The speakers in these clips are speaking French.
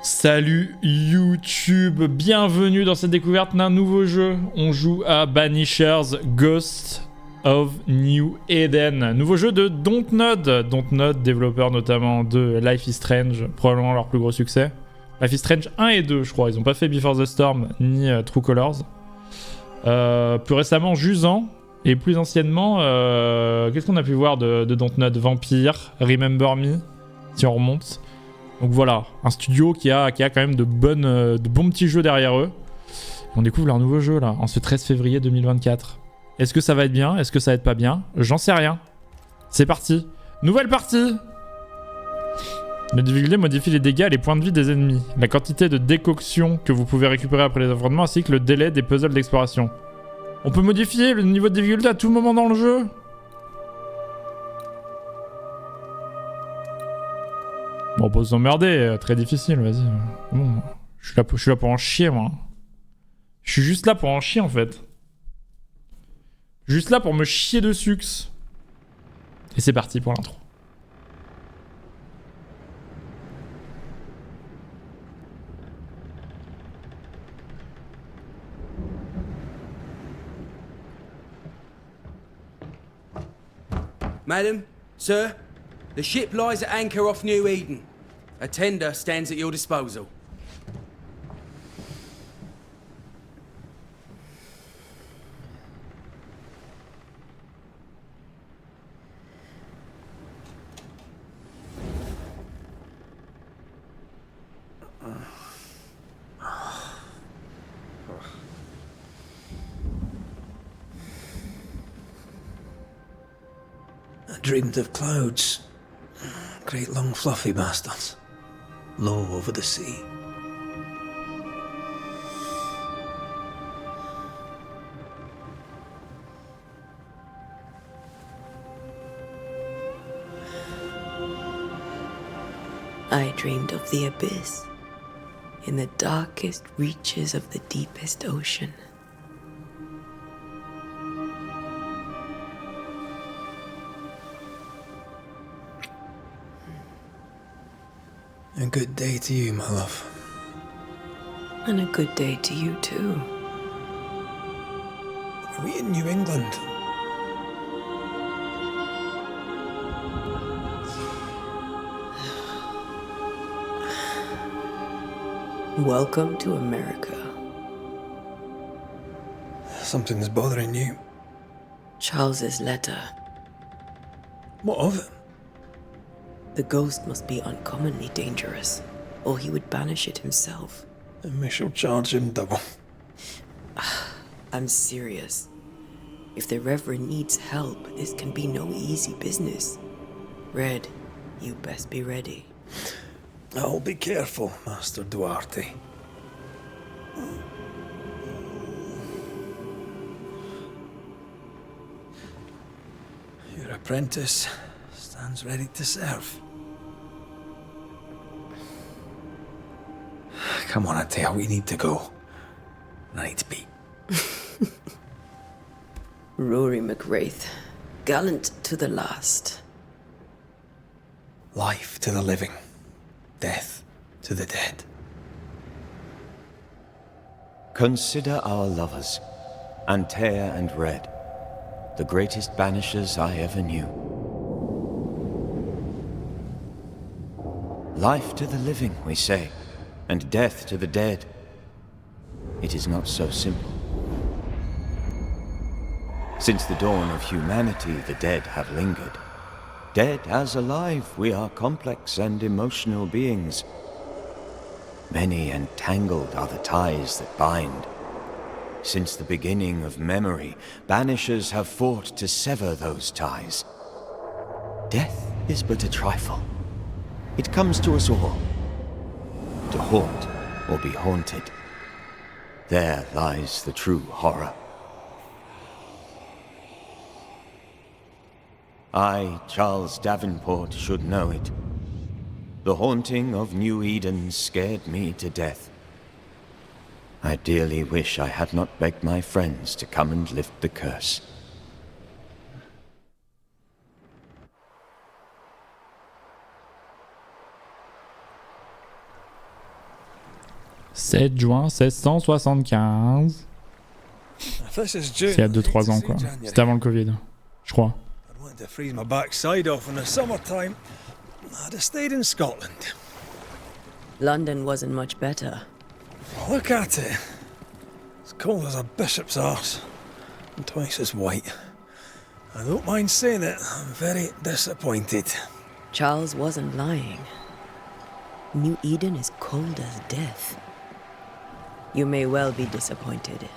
Salut YouTube, bienvenue dans cette découverte d'un nouveau jeu. On joue à Banishers Ghost of New Eden. Nouveau jeu de Dontnod. Dontnod, développeur notamment de Life is Strange, probablement leur plus gros succès. Life is Strange 1 et 2 je crois, ils ont pas fait Before the Storm ni True Colors. Plus récemment Jusant, et plus anciennement, qu'est-ce qu'on a pu voir de Dontnod? Vampyr, Remember Me, si on remonte. Donc voilà, un studio qui a quand même de bons petits jeux derrière eux. On découvre leur nouveau jeu là, en ce 13 février 2024. Est-ce que ça va être bien? Est-ce que ça va être pas bien? J'en sais rien. C'est parti. Nouvelle partie. Le difficulté modifie les dégâts et les points de vie des ennemis, la quantité de décoction que vous pouvez récupérer après les affrontements, ainsi que le délai des puzzles d'exploration. On peut modifier le niveau de difficulté à tout moment dans le jeu. Bon, pas s'emmerder, très difficile, vas-y. Bon, je suis là pour en chier, moi. Je suis juste là pour en chier, en fait. Juste là pour me chier de sucre. Et c'est parti pour l'intro. Madam, sir, the ship lies at anchor off New Eden. A tender stands at your disposal. I dreamed of clouds. Great long fluffy bastards. Low over the sea. I dreamed of the abyss, in the darkest reaches of the deepest ocean. A good day to you, my love. And a good day to you too. Are we in New England? Welcome to America. Something's bothering you. Charles's letter. What of it? The ghost must be uncommonly dangerous, or he would banish it himself. And we shall charge him double. I'm serious. If the Reverend needs help, this can be no easy business. Red, you best be ready. I'll be careful, Master Duarte. Your apprentice stands ready to serve. Come on, Atea, we need to go. I need to be. Rory McWraith, gallant to the last. Life to the living, death to the dead. Consider our lovers, Antea and Red, the greatest banishers I ever knew. Life to the living, we say, and death to the dead. It is not so simple. Since the dawn of humanity, the dead have lingered. Dead as alive, we are complex and emotional beings. Many and tangled are the ties that bind. Since the beginning of memory, banishers have fought to sever those ties. Death is but a trifle. It comes to us all. To haunt or be haunted. There lies the true horror. I, Charles Davenport, should know it. The haunting of New Eden scared me to death. I dearly wish I had not begged my friends to come and lift the curse. 7 juin 1675. C'est il y a 2-3 ans quoi. C'était avant le Covid, je crois. I'd wanted to freeze my backside off in the summertime. I'd have stayed in Scotland. London wasn't much better. Look at it. As cold as a bishop's arse. And twice as white. I don't mind saying it, I'm very disappointed. Charles wasn't lying. New Eden is cold as death. You may well be disappointed.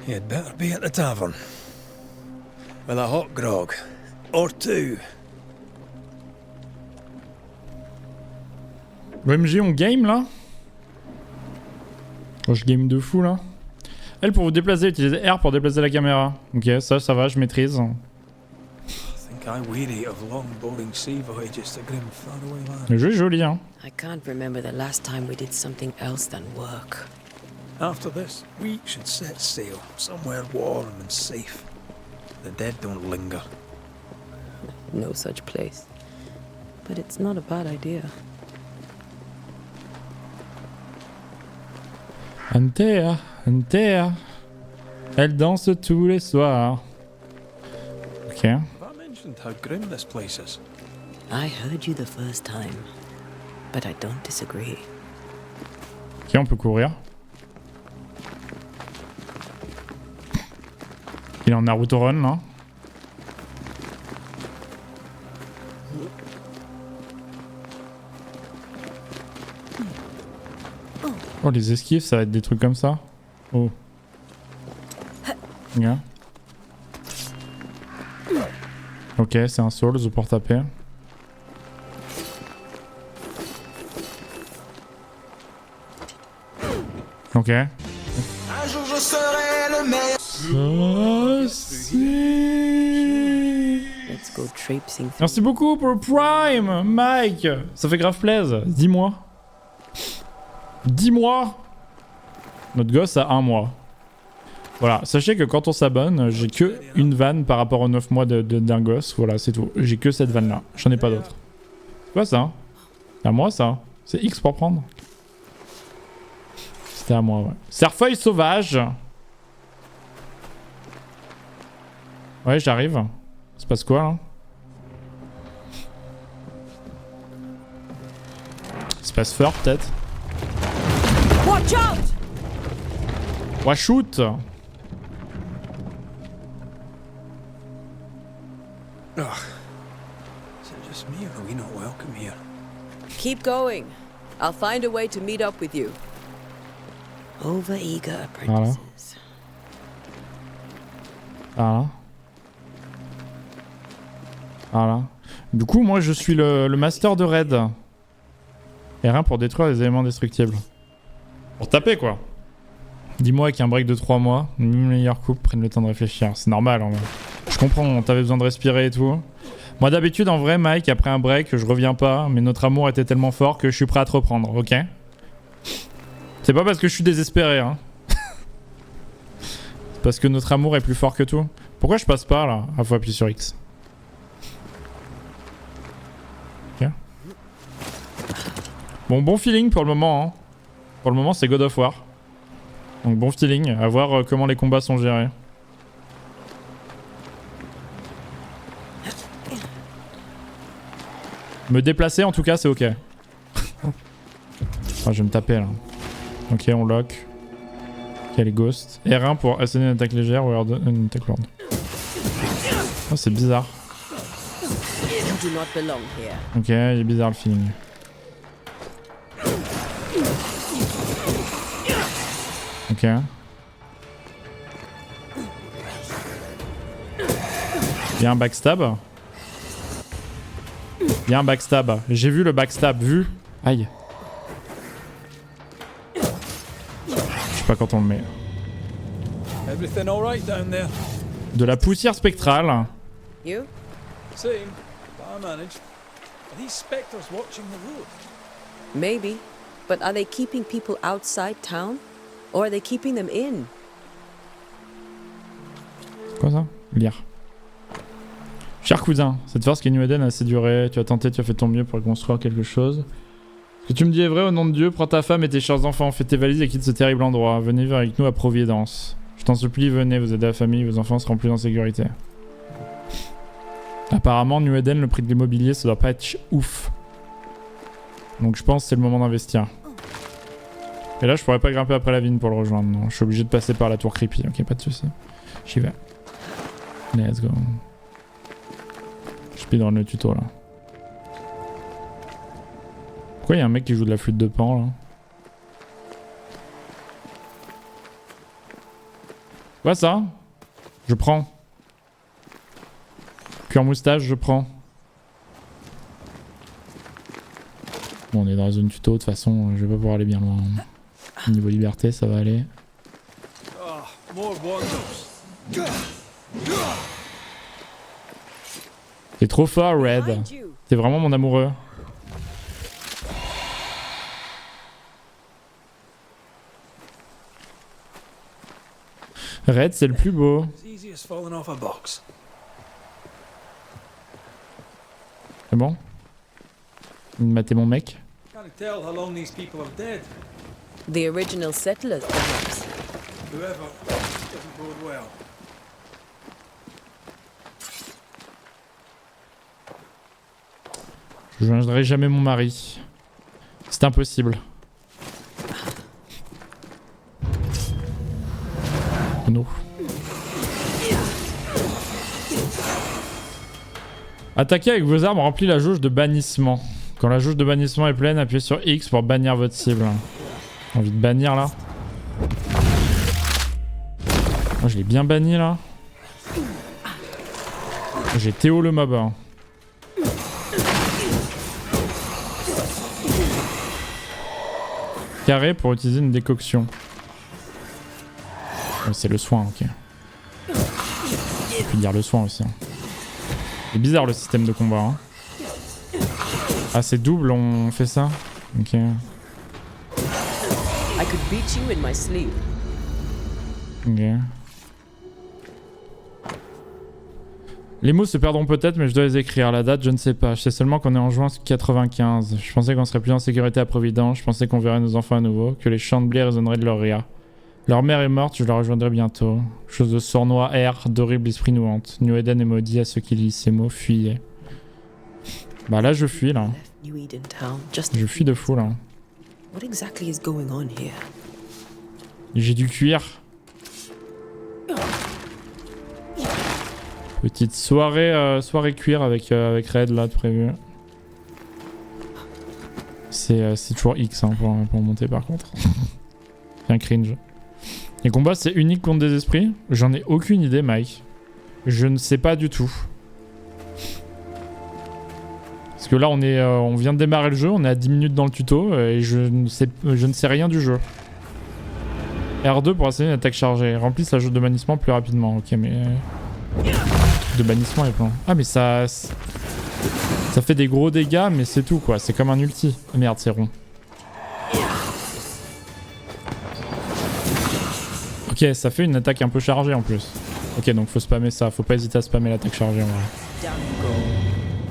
You'd better be at the tavern. With a hot grog. Or two. OMG, on game là? Oh, je game de fou là. Elle, pour vous déplacer, utilisez R pour déplacer la caméra. Ok, ça va, je maîtrise. I think I weary of long, boring sea voyages to grim, faraway lands. Le jeu est joli, hein. I can't remember the last time we did something else than work. After this, we should set sail somewhere warm and safe. The dead don't linger. No such place. But it's not a bad idea. Antea, Antea. Elle danse tous les soirs. Ok. Have I mentioned how grim this place is? I heard you the first time, but I don't disagree. Ok, on peut courir. Il est en Naruto Run là. Oh, les esquives, ça va être des trucs comme ça. Oh. Yeah. Ok, c'est un Souls pour taper. Ok. Un jour je serai le meilleur. Let's go traipsing through. Merci beaucoup pour le Prime, Mike. Ça fait grave plaisir. 10 mois. 10 mois. Notre gosse a 1 mois. Voilà, sachez que quand on s'abonne, j'ai que une vanne par rapport aux 9 mois d'un gosse. Voilà, c'est tout. J'ai que cette vanne là. J'en ai pas d'autres. C'est quoi ça? C'est à moi ça? C'est X pour prendre? C'était à moi, ouais. Cerfeuil sauvage. Ouais, j'arrive. Il se passe quoi là? Il se passe fort peut-être. Watch out! Watch out! Ugh. Is it just me or are we not welcome here? Keep going. I'll find a way to meet up with you. Over-eager apprentices. Voilà. Voilà. Du coup, moi je suis le master de raid. R1 pour détruire les éléments destructibles. Pour taper quoi. Dis-moi qu'un break de 3 mois, une meilleure coupe, prenne le temps de réfléchir. C'est normal en vrai. Je comprends, t'avais besoin de respirer et tout. Moi d'habitude en vrai Mike, après un break, je reviens pas, mais notre amour était tellement fort que je suis prêt à te reprendre, ok? C'est pas parce que je suis désespéré, hein. C'est parce que notre amour est plus fort que tout. Pourquoi je passe pas là? Ah, faut appuyer sur X. Ok. Bon feeling pour le moment, hein. Pour le moment c'est God of War. Donc bon feeling, à voir comment les combats sont gérés. Me déplacer en tout cas c'est ok. Ah, je vais me taper là. Ok, on lock. Ok, les ghosts. R1 pour asséner une attaque légère ou une attaque lourde. Oh, c'est bizarre. You do not belong here. Ok, il est bizarre le feeling. Ok. Il y a un backstab. Il y a un backstab. J'ai vu le backstab, vu. Aïe. Je sais pas quand on le met. Everything all right down there? De la poussière spectrale. You? Same, but I managed. Are these spectres watching the road? Maybe. But are they keeping people outside town? Or are they keeping them in? Quoi ça? Lire. Cher cousin, cette force qui est New Eden a assez duré. Tu as tenté, tu as fait ton mieux pour construire quelque chose. Ce que tu me dis est vrai, au nom de Dieu, prends ta femme et tes chers enfants, fais tes valises et quitte ce terrible endroit. Venez vivre avec nous à Providence. Je t'en supplie, venez, vous aider la famille, vos enfants seront plus en sécurité. Apparemment, New Eden, le prix de l'immobilier, ça doit pas être ouf. Donc je pense que c'est le moment d'investir. Et là, je pourrais pas grimper après la vigne pour le rejoindre. Non, je suis obligé de passer par la tour creepy. Ok, pas de soucis. J'y vais. Let's go. Je speedrun le tuto là. Pourquoi il y a un mec qui joue de la flûte de Pan là? Quoi ça? Je prends. Cuir moustache, je prends. Bon, on est dans la zone tuto, de toute façon, je vais pas pouvoir aller bien loin. Niveau liberté, ça va aller. T'es trop fort, Red. T'es vraiment mon amoureux. Red, c'est le plus beau. C'est bon? Il matait mon mec. The original settlers, perhaps. Whoever doesn't bode well. Je joindrai jamais mon mari. C'est impossible. Oh non. Attaquer avec vos armes remplit la jauge de bannissement. Quand la jauge de bannissement est pleine, appuyez sur X pour bannir votre cible. J'ai envie de bannir là. Moi je l'ai bien banni là. J'ai Théo le mob. Hein. Carré pour utiliser une décoction. Oh, c'est le soin, ok. Je peux dire le soin aussi. Hein. C'est bizarre le système de combat. Hein. Ah c'est double, on fait ça? Ok. I could beat you in my sleep. Ok. Les mots se perdront peut-être, mais je dois les écrire. La date, je ne sais pas. Je sais seulement qu'on est en juin 95. Je pensais qu'on serait plus en sécurité à Providence. Je pensais qu'on verrait nos enfants à nouveau. Que les chants de blé résonneraient de leur rire. Leur mère est morte, je la rejoindrai bientôt. Chose de sournois, air, d'horrible esprit nouante. New Eden est maudit à ceux qui lisent ces mots. Fuyez. Bah là, je fuis là. Je fuis de fou là. What exactly is going on here? J'ai du cuir. Petite soirée, soirée cuir avec Red là de prévu. C'est toujours X hein, pour monter par contre. C'est un cringe. Les combats c'est unique contre des esprits? J'en ai aucune idée Mike. Je ne sais pas du tout. Parce que là on vient de démarrer le jeu, on est à 10 minutes dans le tuto et je ne sais rien du jeu. R2 pour essayer une attaque chargée. Remplisse la jauge de bannissement plus rapidement. Ok mais... de bannissement et plein. Ah mais ça fait des gros dégâts mais c'est tout quoi. C'est comme un ulti. Oh, merde c'est rond. Ok ça fait une attaque un peu chargée en plus. Ok donc faut spammer ça. Faut pas hésiter à spammer l'attaque chargée en vrai.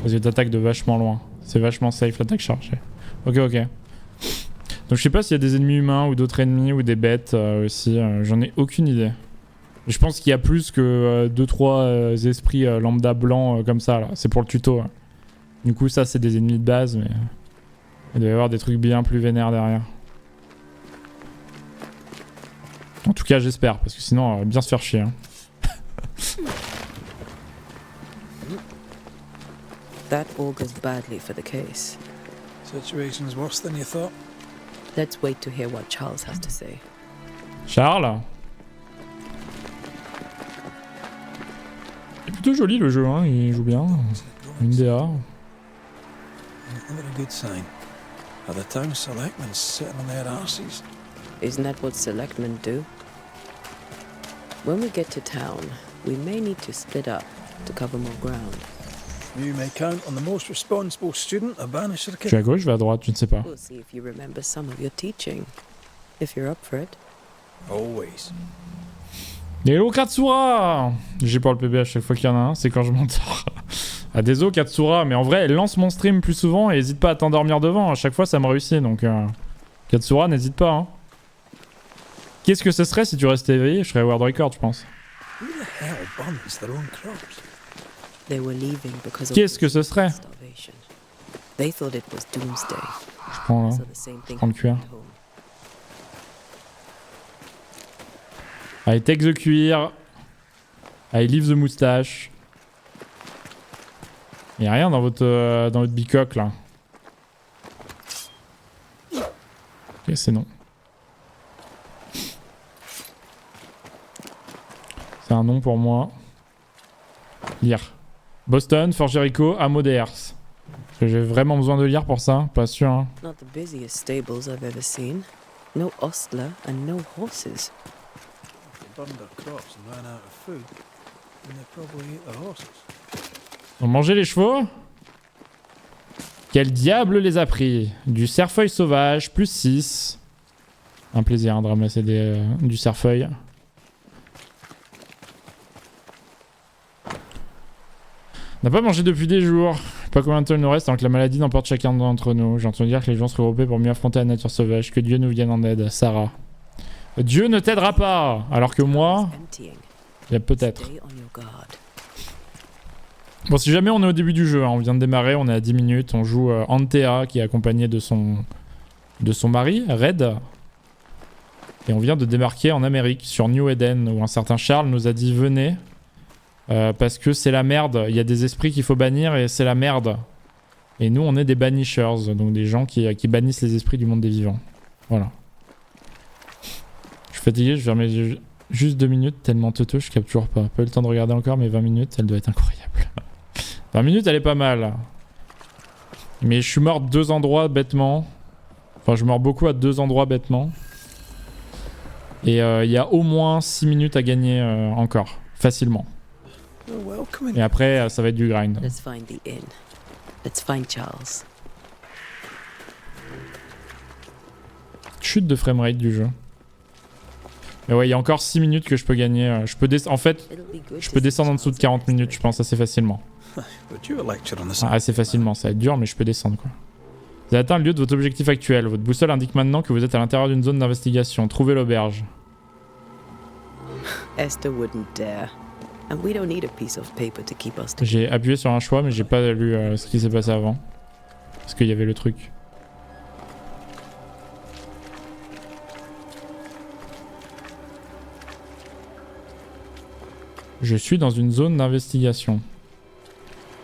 Parce que t'attaques de vachement loin. C'est vachement safe l'attaque chargée. Ok ok. Donc je sais pas s'il y a des ennemis humains ou d'autres ennemis ou des bêtes aussi. J'en ai aucune idée. Je pense qu'il y a plus que 2-3 esprits lambda blancs comme ça là. C'est pour le tuto. Hein. Du coup ça c'est des ennemis de base mais... il doit y avoir des trucs bien plus vénères derrière. En tout cas j'espère parce que sinon on va bien se faire chier. Hein. That augurs badly for the case. Situation's worse than you thought. Let's wait to hear what Charles has to say. Charles? C'est plutôt joli le jeu, hein, il joue bien. Une DA. Look at a good sign. Are the town selectmen sitting on their arses? Isn't that what selectmen do? When we get to town, we may need to split up to cover more ground. You may count on the most responsible student a Banisher Je suis à can. gauche, je vais à droite, je ne sais pas. We'll see if you remember some of your teaching, if you're up for it. Always. Hello Katsura! J'ai pas le PB à chaque fois qu'il y en a un, c'est quand je m'endors. Ah désolé Katsura, mais en vrai, lance mon stream plus souvent et hésite pas à t'endormir devant. À chaque fois, ça me réussit, donc Katsura, n'hésite pas. Hein. Qu'est-ce que ce serait si tu restais éveillé? Je serais World Record, je pense. Who the hell burns their own crops? They were leaving because of Qu'est-ce que ce serait? starvation. They thought it was doomsday, Je prends là. so the same thing Prends le cuir. happened at home. Allez, take the cuir. Allez, leave the moustache. Y'a rien dans votre bicoque là. Ok, c'est non. C'est un nom pour moi. Lire. Boston, Fort Jericho, Hameau des Hers. Est-ce que j'ai vraiment besoin de lire pour ça? Pas sûr. Hein. Not the busiest stables I've ever seen. No ostler and no horses. They burned their crops and ran out of food, and they probably ate their horses. On mangeait les chevaux? Quel diable les a pris? Du cerfeuil sauvage, plus 6. Un plaisir hein, de ramasser du cerfeuil. On n'a pas mangé depuis des jours. Pas combien de temps il nous reste avant que la maladie n'emporte chacun d'entre nous. J'ai entendu dire que les gens se regroupaient pour mieux affronter la nature sauvage. Que Dieu nous vienne en aide. Sarah. Dieu ne t'aidera pas. Alors que moi, Emptying. il y a peut-être. Stay on your guard. Bon, si jamais on est au début du jeu, hein, on vient de démarrer, on est à 10 minutes. On joue Antea qui est accompagné de son mari, Red. Et on vient de débarquer en Amérique, sur New Eden, où un certain Charles nous a dit venez. Parce que c'est la merde, il y a des esprits qu'il faut bannir et c'est la merde. Et nous on est des Banishers, donc des gens qui bannissent les esprits du monde des vivants. Voilà. Je suis fatigué, je vais remettre juste 2 minutes, tellement teuteux, je capte toujours pas. Pas eu le temps de regarder encore, mais 20 minutes, elle doit être incroyable. 20 minutes, elle est pas mal. Mais je suis mort de 2 endroits bêtement. Enfin, je meurs beaucoup à 2 endroits bêtement. Et il y a au moins 6 minutes à gagner encore, facilement. You're welcome in. Et après, ça va être du grind. Let's find the inn. Let's find Charles. Chute de framerate du jeu. Mais ouais, il y a encore 6 minutes que je peux gagner. En fait, It'll be good je to peux see descendre en dessous de Charles 40 in minutes, je pense, assez facilement. But you a lecture on the Enfin, assez facilement, ça va être dur, mais je peux descendre, quoi. Vous avez atteint le lieu de votre objectif actuel. Votre boussole indique maintenant que vous êtes à l'intérieur d'une zone d'investigation. Trouvez l'auberge. Esther wouldn't dare. And we don't need a piece of paper to keep us together. J'ai appuyé sur un choix, mais j'ai pas lu ce qui s'est passé avant. Parce qu'il y avait le truc. Je suis dans une zone d'investigation.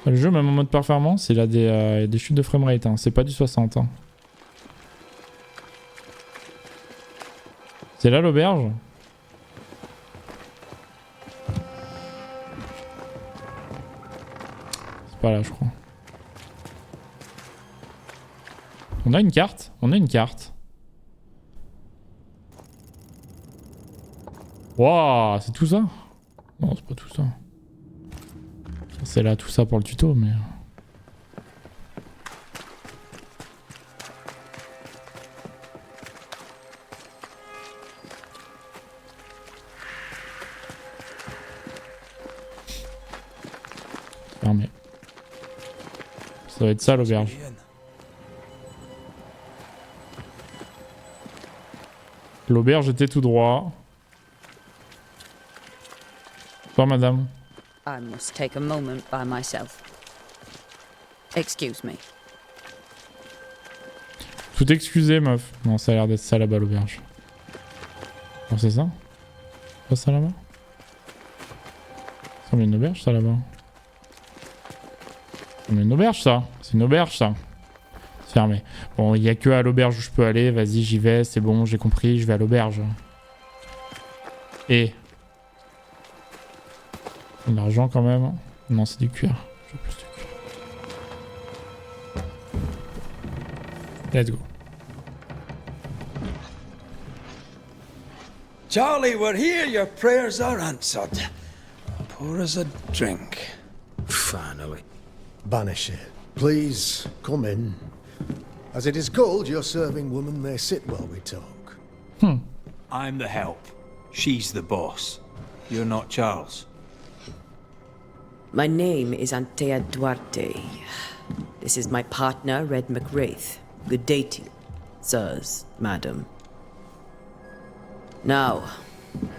Le jeu, même en mode performance, il a des chutes de framerate. Hein. C'est pas du 60. Hein. C'est là l'auberge? C'est pas là, je crois. On a une carte? On a une carte. Waouh, c'est tout ça? Non, c'est pas tout ça. C'est là tout ça pour le tuto, mais... Fermé. Ça doit être ça l'auberge. L'auberge était tout droit. Toi, madame. I must take a moment by myself. Excuse me. Tout excusé, meuf. Non, ça a l'air d'être ça là-bas, l'auberge. Oh, c'est ça? Pas ça là-bas? Ça semble une auberge, ça là-bas. C'est une auberge, ça. C'est une auberge, ça. C'est fermé. Bon, il n'y a que à l'auberge où je peux aller. Vas-y, j'y vais. C'est bon, j'ai compris. Je vais à l'auberge. Et... de l'argent quand même. Non, c'est du cuir. Je veux plus de cuir. Let's go. Charlie, we're here. Your prayers are answered. Pour us a drink. Finally. Banisher, please come in. As it is cold, your serving woman may sit while we talk. I'm the help. She's the boss. You're not Charles. My name is Antea Duarte. This is my partner, Red McWraith. Good day to you, sirs, madam. Now,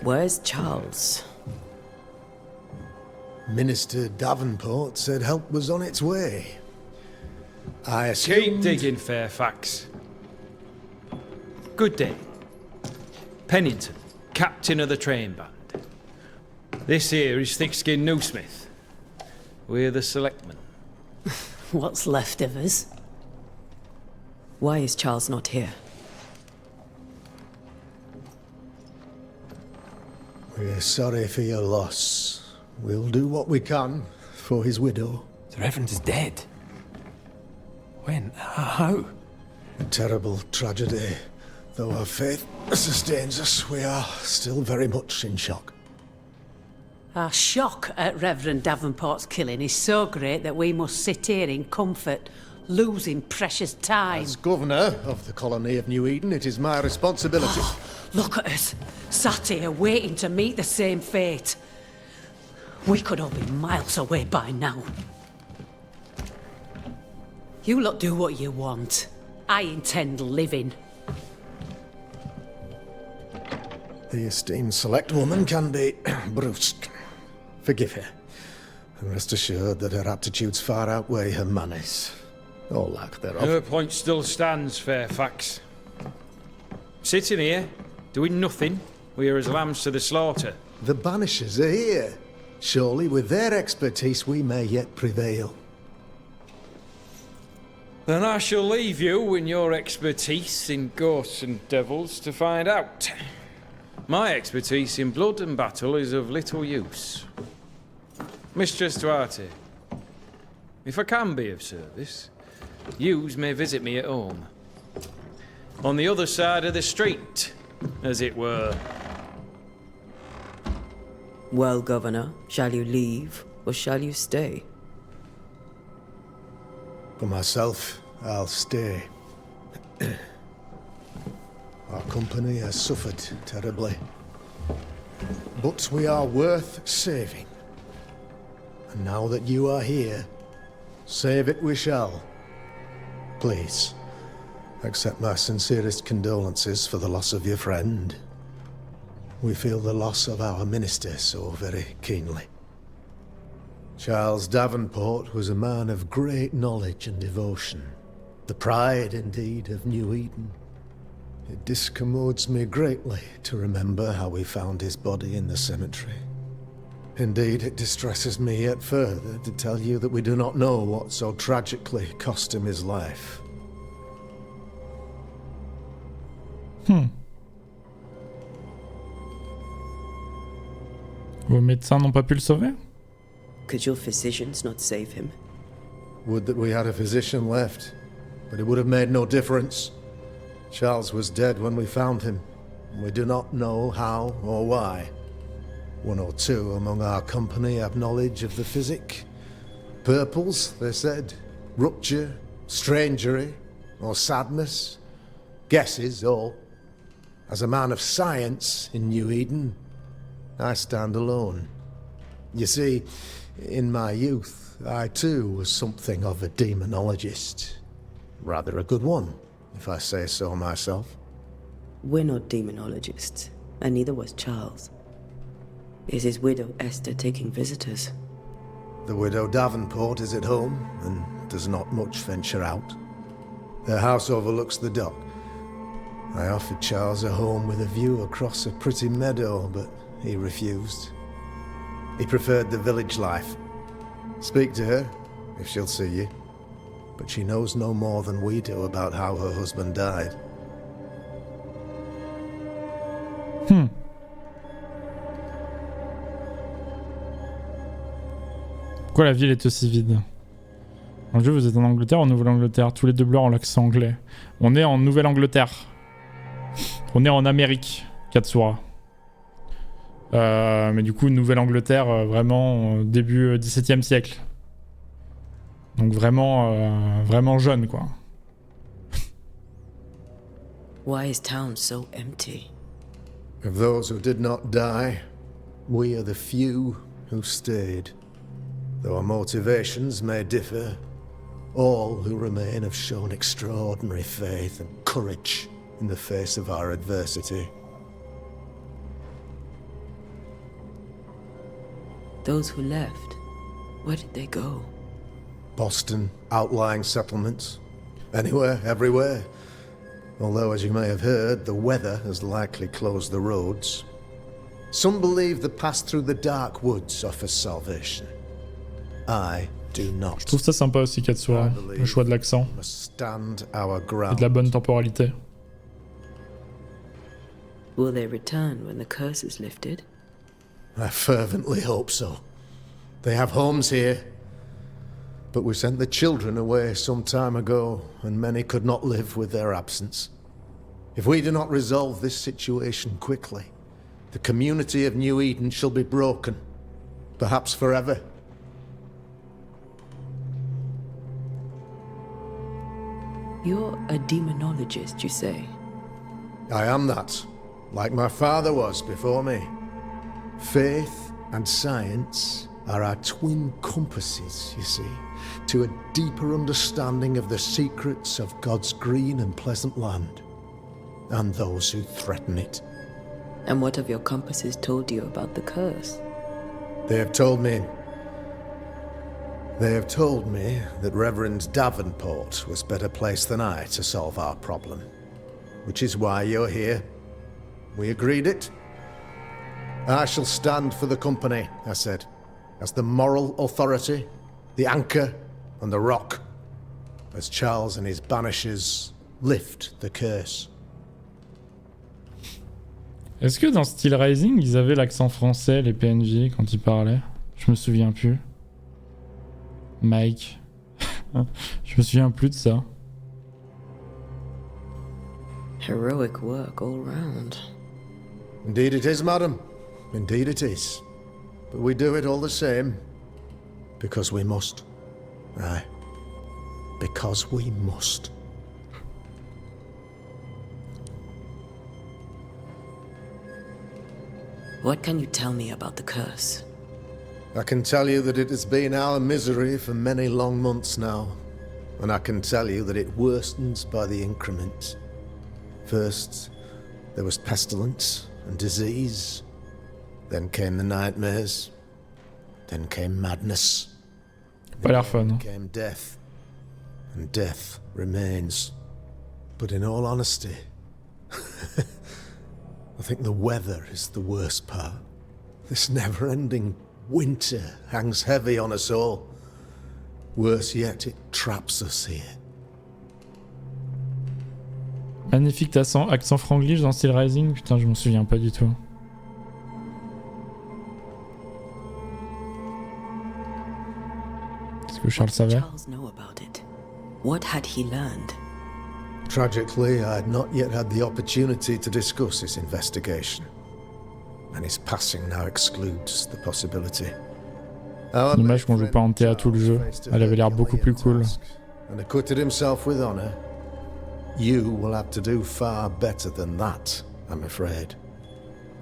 where's Charles? Minister Davenport said help was on its way. I assumed... Keep digging, Fairfax. Good day. Pennington, captain of the train band. This here is Thick-Skinned Newsmith. We're the selectmen. What's left of us? Why is Charles not here? We're sorry for your loss. We'll do what we can for his widow. The Reverend is dead. When? How? A terrible tragedy. Though our faith sustains us, we are still very much in shock. Our shock at Reverend Davenport's killing is so great that we must sit here in comfort, losing precious time. As governor of the colony of New Eden, it is my responsibility. Look at us, sat here waiting to meet the same fate. We could all be miles away by now. You lot do what you want. I intend living. The esteemed select woman can be brusque. Forgive her. And rest assured that her aptitudes far outweigh her manners. Or lack thereof. Her point still stands, Fairfax. Sitting here, doing nothing, we are as lambs to the slaughter. The Banishers are here. Surely with their expertise we may yet prevail. Then I shall leave you and your expertise in ghosts and devils to find out. My expertise in blood and battle is of little use. Mistress Duarte, if I can be of service, yous may visit me at home. On the other side of the street, as it were. Well, Governor, shall you leave or shall you stay? For myself, I'll stay. Our company has suffered terribly. But we are worth saving. And now that you are here, save it we shall. Please, accept my sincerest condolences for the loss of your friend. We feel the loss of our minister so very keenly. Charles Davenport was a man of great knowledge and devotion. The pride, indeed, of New Eden. It discommodes me greatly to remember how we found his body in the cemetery. Indeed, it distresses me yet further to tell you that we do not know what so tragically cost him his life. Vos médecins n'ont pas pu le sauver? Could your physicians not save him? Would that we had a physician left, but it would have made no difference. Charles was dead when we found him, and we do not know how or why. One or two among our company have knowledge of the physic. Purples, they said. Rupture, strangery, or sadness. Guesses, all. As a man of science in New Eden, I stand alone. You see, in my youth, I too was something of a demonologist. Rather a good one, if I say so myself. We're not demonologists, and neither was Charles. Is his widow Esther taking visitors? The widow Davenport is at home, and does not much venture out. Their house overlooks the dock. I offered Charles a home with a view across a pretty meadow, but he refused. He preferred the village life. Speak to her, if she'll see you. But she knows no more than we do about how her husband died. Pourquoi la ville est aussi vide? Dans le jeu, vous êtes en Angleterre ou en Nouvelle-Angleterre? Tous les deux blancs ont l'accent anglais. On est en Nouvelle-Angleterre. On est en Amérique, Katsura. Mais du coup, Nouvelle-Angleterre, vraiment début 17e siècle. Donc vraiment jeune, quoi. Why is town so empty? Of those who did not die, we are the few who stayed. Though our motivations may differ, all who remain have shown extraordinary faith and courage in the face of our adversity. Those who left, where did they go? Boston, outlying settlements. Anywhere, everywhere. Although, as you may have heard, the weather has likely closed the roads. Some believe the path through the dark woods offers salvation. I do not. Je trouve ça sympa aussi, Katsura, le choix de l'accent We must stand our et ground. de la bonne temporalité. Will they return when the curse is lifted? I fervently hope so. They have homes here. But we sent the children away some time ago, and many could not live with their absence. If we do not resolve this situation quickly, the community of New Eden shall be broken, perhaps forever. You're a demonologist, you say? I am that, like my father was before me. Faith and science are our twin compasses, you see, to a deeper understanding of the secrets of God's green and pleasant land, and those who threaten it. And what have your compasses told you about the curse? They have told me that Reverend Davenport was better placed than I to solve our problem, which is why you're here. We agreed it. I shall stand for the company, I said, as the moral authority, the anchor, and the rock, as Charles and his Banishers lift the curse. Est-ce que dans Steel Rising, ils avaient l'accent français, les PNJ, quand ils parlaient? Je me souviens plus. Mike. Je me souviens plus de ça. Heroic work all round. Indeed it is, madam. Indeed it is. But we do it all the same. Because we must. Aye. Because we must. What can you tell me about the curse? I can tell you that it has been our misery for many long months now. And I can tell you that it worstens by the increment. First, there was pestilence and disease. Then came the nightmares. Then came madness. Pas l'air fun. Then came death. And death remains. But in all honesty, I think the weather is the worst part. This never-ending winter hangs heavy on us all. Worse yet, it traps us here. Magnifique accent franglish dans Steel Rising. Putain, je m'en souviens pas du tout. Est-ce que Charles savait? Charles know about it? What had he learned? Tragically, I had not yet had the opportunity to discuss his investigation. And his passing now excludes the possibility. Dommage qu'on joue pas en théâtre tout le jeu. Elle avait l'air beaucoup plus cool. And acquitted himself with honor. You will have to do far better than that, I'm afraid.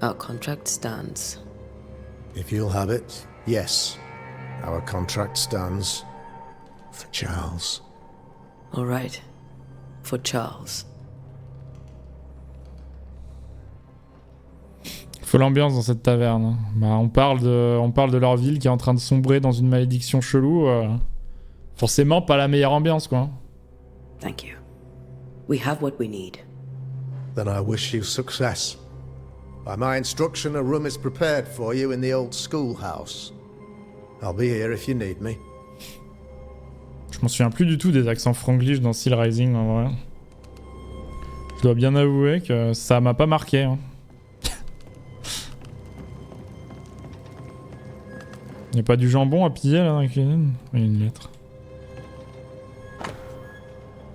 Our contract stands. If you'll have it, yes. Our contract stands for Charles. All right. For Charles. Faut l'ambiance dans cette taverne. Hein. Bah, on parle de leur ville qui est en train de sombrer dans une malédiction chelou. Forcément pas la meilleure ambiance, quoi. Thank you. We have what we need. Then I wish you success. By my instruction, a room is prepared for you in the old schoolhouse. I'll be here if you need me. Je m'en souviens plus du tout des accents franglish dans Steel Rising, en vrai. Je dois bien avouer que ça m'a pas marqué. Hein. Y'a pas du jambon à piller là dans la cuisine? Il y a une lettre.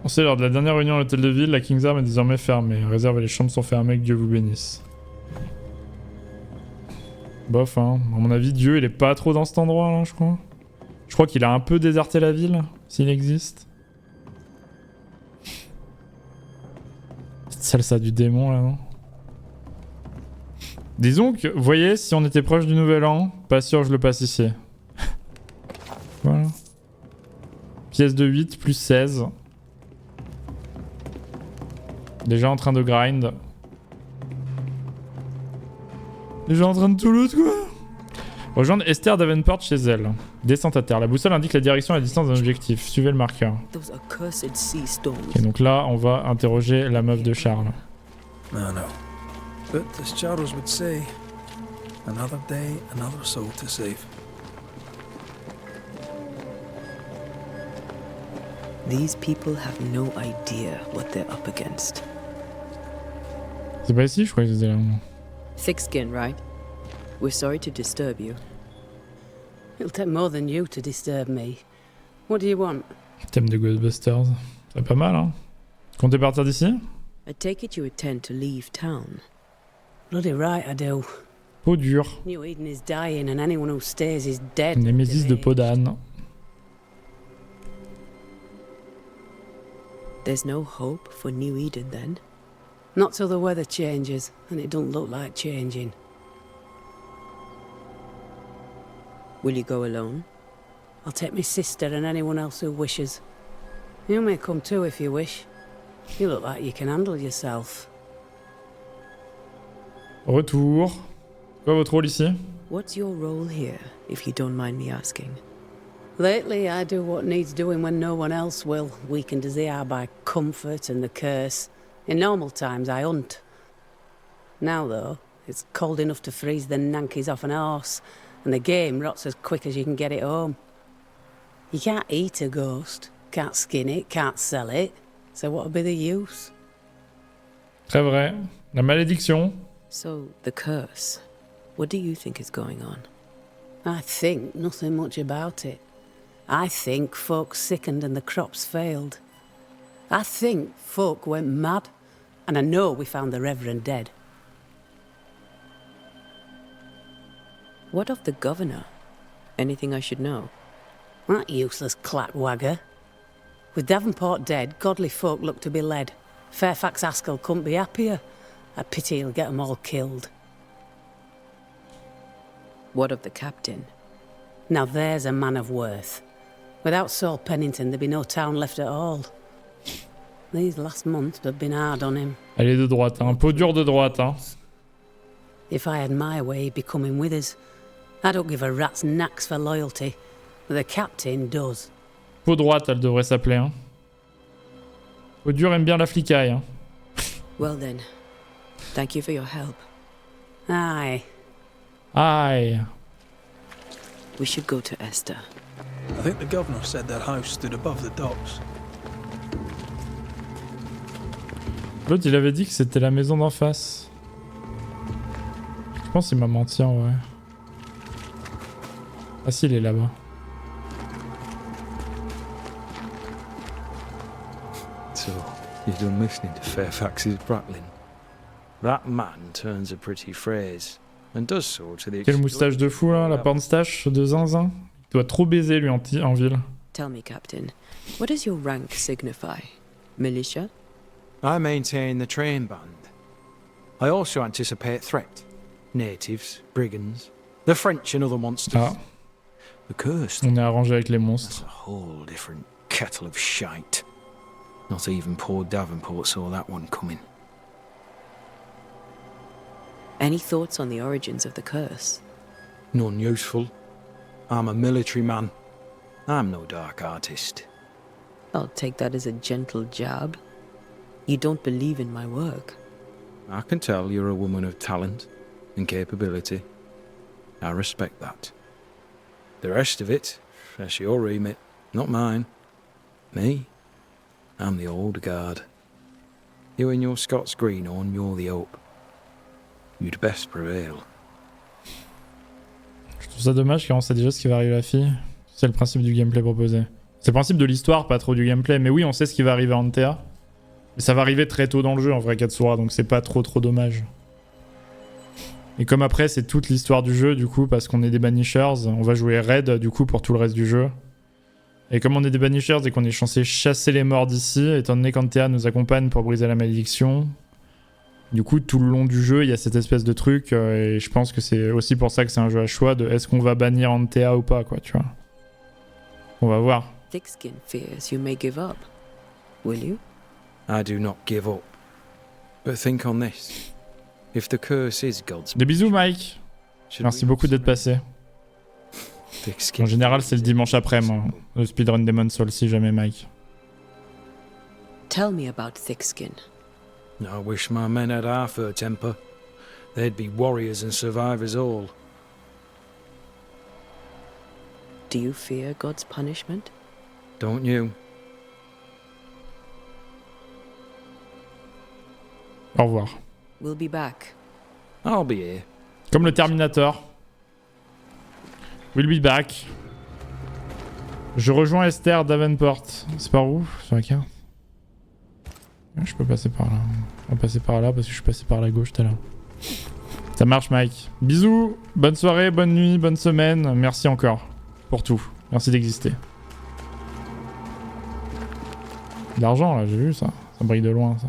On sait, lors de la dernière réunion à l'hôtel de ville, la King's Arm est désormais fermée. Réserve et les chambres sont fermées, que Dieu vous bénisse. Bof, hein. À mon avis, Dieu, il est pas trop dans cet endroit, là, je crois. Je crois qu'il a un peu déserté la ville, s'il existe. Petite salsa du démon, là, non? Disons que, vous voyez, si on était proche du nouvel an, pas sûr que je le passe ici. Voilà. Pièce de 8, plus 16. Déjà en train de grind. Déjà en train de tout loot, quoi. Rejoindre Esther Davenport chez elle. Descente à terre. La boussole indique la direction et la distance d'un objectif. Suivez le marqueur. Et donc là, on va interroger la meuf de Charles. No, no. But as Charles would say, another day, another soul to save. These people have no idea what they're up against. C'est pas ici, je crois que c'était là. Thick skin, right? We're sorry to disturb you. It'll take more than you to disturb me. What do you want? Thème de Ghostbusters. C'est pas mal, hein. Comptez partir d'ici? I take it you intend to leave town. Bloody right I do. Peau dure. New Eden is dying and anyone who stays is dead. Némésis de peau d'âne. There's no hope for New Eden then? Not till the weather changes, and it don't look like changing. Will you go alone? I'll take my sister and anyone else who wishes. You may come too if you wish. You look like you can handle yourself. Retour. Quoi votre rôle ici? What's your role here, if you don't mind me asking? Lately, I do what needs doing when no one else will, weakened as they are by comfort and the curse. In normal times, I hunt. Now, though, it's cold enough to freeze the nankies off an horse, and the game rots as quick as you can get it home. You can't eat a ghost, can't skin it, can't sell it, so what'll be the use? Très vrai. La malédiction. So, the curse. What do you think is going on? I think nothing much about it. I think folk sickened and the crops failed. I think folk went mad, and I know we found the Reverend dead. What of the governor? Anything I should know? That useless clapwagger. With Davenport dead, godly folk look to be led. Fairfax Askell couldn't be happier. I pity he'll get 'em all killed. What of the captain? Now there's a man of worth. Without Saul Pennington, there'd be no town left at all. These last months have been hard on him. Elle est de droite, hein. Peau dure de droite, hein. If I had my way, he'd be coming with us. I don't give a rat's knacks for loyalty, but the captain does. Peau droite, elle devrait s'appeler, hein. Peau dure aime bien la flicaille, hein. Well then, thank you for your help. Aye. Aïe. We should go to Esther. I think the governor said their house stood above the docks. L'autre, il avait dit que c'était la maison d'en face. Je pense qu'il m'a menti en vrai. Ah si, il est là-bas. So, you're done listening to Fairfax's prattling. That man turns a pretty phrase, and does so to the Quelle moustache de fou là, la pornstache de zinzin. Il doit trop baiser lui en ville. Tell me, Captain, what does your rank signify? Militia? I maintain the train band. I also anticipate threat. Natives, brigands, the French and other monsters. Ah, The curse, on est arrangé avec les that's monstres. a whole different kettle of shite. Not even poor Davenport saw that one coming. Any thoughts on the origins of the curse? None useful. I'm a military man. I'm no dark artist. I'll take that as a gentle jab. You don't believe in my work. I can tell you're a woman of talent and capability. I respect that. The rest of it, that's your remit, not mine. Me? I'm the old guard. You and your Scots greenhorn, you're the hope. You'd best prevail. Je trouve ça dommage car on sait déjà ce qui va arriver à la fille. C'est le principe du gameplay proposé. C'est le principe de l'histoire, pas trop du gameplay. Mais oui, on sait ce qui va arriver à Antea. Mais ça va arriver très tôt dans le jeu en vrai, Katsura, donc c'est pas trop dommage. Et comme après c'est toute l'histoire du jeu du coup parce qu'on est des Banishers, on va jouer Red du coup pour tout le reste du jeu. Et comme on est des Banishers et qu'on est censé chasser les morts d'ici, étant donné qu'Antea nous accompagne pour briser la malédiction, du coup tout le long du jeu il y a cette espèce de truc et je pense que c'est aussi pour ça que c'est un jeu à choix de est-ce qu'on va bannir Antea ou pas quoi, tu vois. On va voir. Thick-skin fears you may give up. Will you? I do not give up. But think on this. If the curse is God's... Des bisous Mike. Merci beaucoup d'être passé. En général c'est le dimanche après moi, le speedrun Demon's Souls si jamais Mike. Tell me about Thick-skin. I wish my men had half her temper. They'd be warriors and survivors all. Do you fear God's punishment? Don't you? Au revoir. We'll be back. I'll be here. Comme le Terminator. We'll be back. Je rejoins Esther Davenport. C'est par où sur la carte? Je peux passer par là. On va passer par là parce que je suis passé par la gauche tout à l'heure. Ça marche Mike. Bisous. Bonne soirée, bonne nuit, bonne semaine. Merci encore pour tout. Merci d'exister. De l'argent là, j'ai vu ça. Ça brille de loin ça.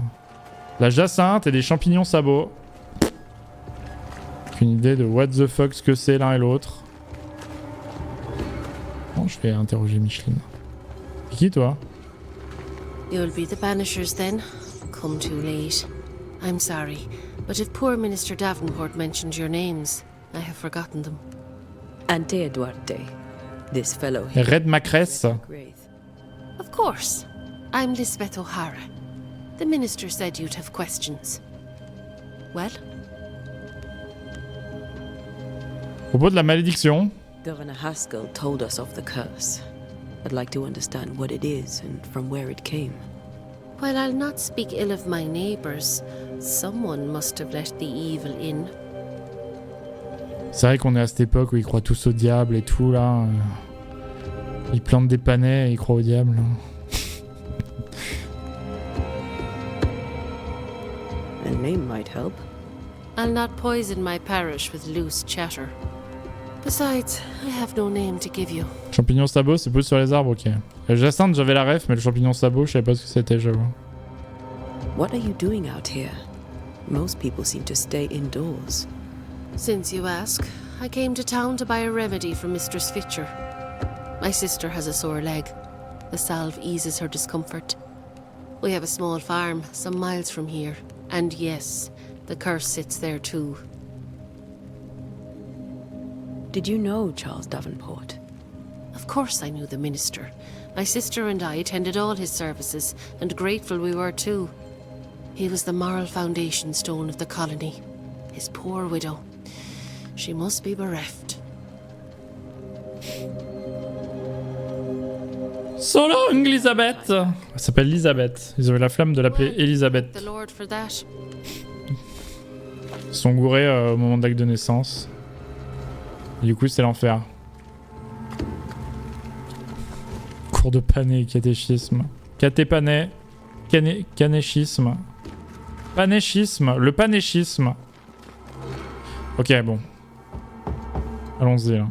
La jacinthe et des champignons sabots. Aucune idée de what the fuck ce que c'est l'un et l'autre. Bon, je vais interroger Micheline. C'est qui toi? You'll be the Banishers then. Come too late. I'm sorry, but if poor Minister Davenport mentioned your names, I have forgotten them. Antea Duarte. This fellow here. Red Macresse. Of course. I'm Lisbeth O'Hara. The minister said you'd have questions. Well? Au propos de la malédiction. Governor Haskell told us of the curse. I'd like to understand what it is and from where it came. While I'll not speak ill of my neighbors, someone must have let the evil in. C'est vrai qu'on est à cette époque où ils croient tous au diable et tout là. Ils plantent des panais et ils croient au diable. A name might help. I'll not poison my parish with loose chatter. Besides, I have no name to give you. Champignon sabot, c'est pousse sur les arbres, ok. Jacinthe, j'avais la ref, mais le champignon sabot, je savais pas ce que c'était, j'avoue. What are you doing out here? Most people seem to stay indoors. Since you ask, I came to town to buy a remedy for Mistress Fitcher. My sister has a sore leg. The salve eases her discomfort. We have a small farm, some miles from here. And yes, the curse sits there too. Did you know Charles Davenport? Of course I knew the minister. My sister and I attended all his services, and grateful we were too. He was the moral foundation stone of the colony. His poor widow. She must be bereft. So long, Elisabeth. Elle s'appelle Elisabeth. Ils avaient la flamme de l'appeler Elisabeth. The Lord for that. Ils sont gourés au moment de l'acte de naissance. Et du coup, c'est l'enfer. Cours de pané, catéchisme. Catépané. Canéchisme. Panéchisme. Le panéchisme. Ok, bon. Allons-y, là.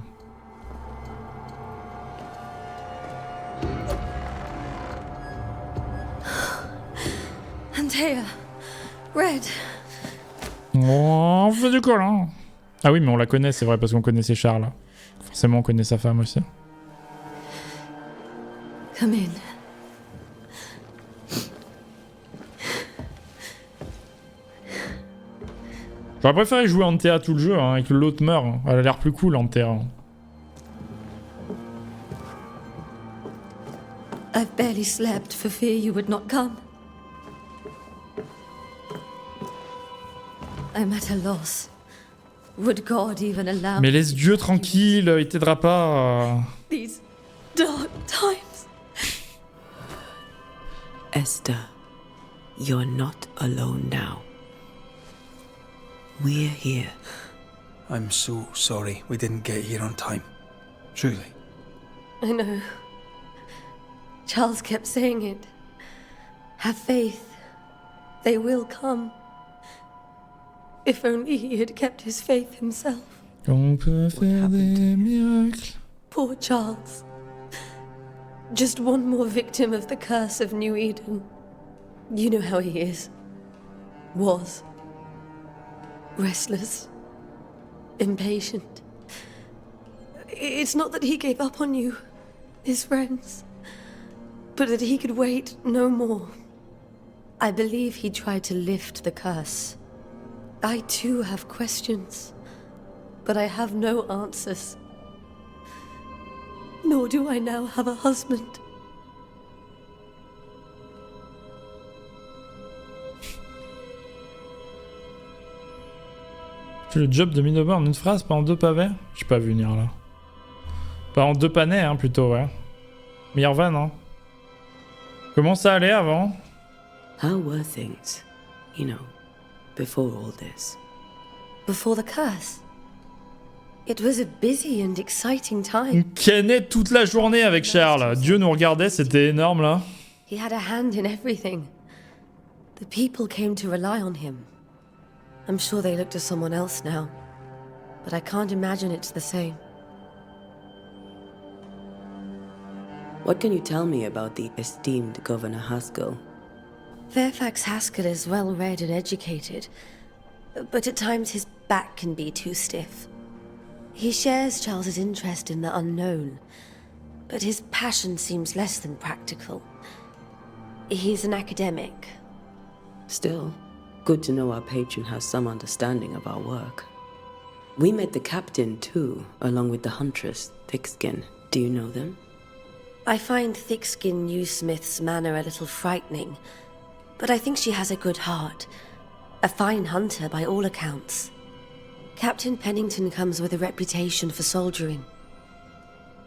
Antea. Red. Oh, on fait du collant. Ah oui, mais on la connaît, c'est vrai, parce qu'on connaissait Charles. Forcément, on connaît sa femme aussi. Come in. J'aurais préféré jouer Antea tout le jeu, hein, et que l'autre meure. Elle a l'air plus cool, Antea. I've barely slept for fear you would not come. I'm at a loss. Would God even allow Mais laisse Dieu tranquille, il t'aidera pas. these dark times? Esther, you're not alone now. We're here. I'm so sorry we didn't get here on time. Truly. I know. Charles kept saying it. Have faith. They will come. If only he had kept his faith himself. On peut faire des miracles. Poor Charles. Just one more victim of the curse of New Eden. You know how he is. Was. Restless. Impatient. It's not that he gave up on you, his friends, but that he could wait no more. I believe he tried to lift the curse. I too have questions, but I have no answers. Nor do I now have a husband. Tu le job de Minoba en une phrase, pas en 2 pavés? J'ai pas vu venir là. Pas en 2 panais, hein, plutôt, ouais. Mirvan, hein. Comment ça allait avant? How were things, you know, before all this? Before the curse. It was a busy and exciting time. On cannait toute la journée avec Charles. Dieu nous regardait, c'était énorme là. He had a hand in everything. The people came to rely on him. I'm sure they look to someone else now, but I can't imagine it's the same. What can you tell me about the esteemed Governor Haskell? Fairfax Haskell is well read and educated, but at times his back can be too stiff. He shares Charles's interest in the unknown, but his passion seems less than practical. He's an academic. Still, good to know our patron has some understanding of our work. We met the captain too, along with the huntress, Thickskin. Do you know them? I find Thickskin Newsmith's manner a little frightening, but I think she has a good heart. A fine hunter by all accounts. Captain Pennington comes with a reputation for soldiering.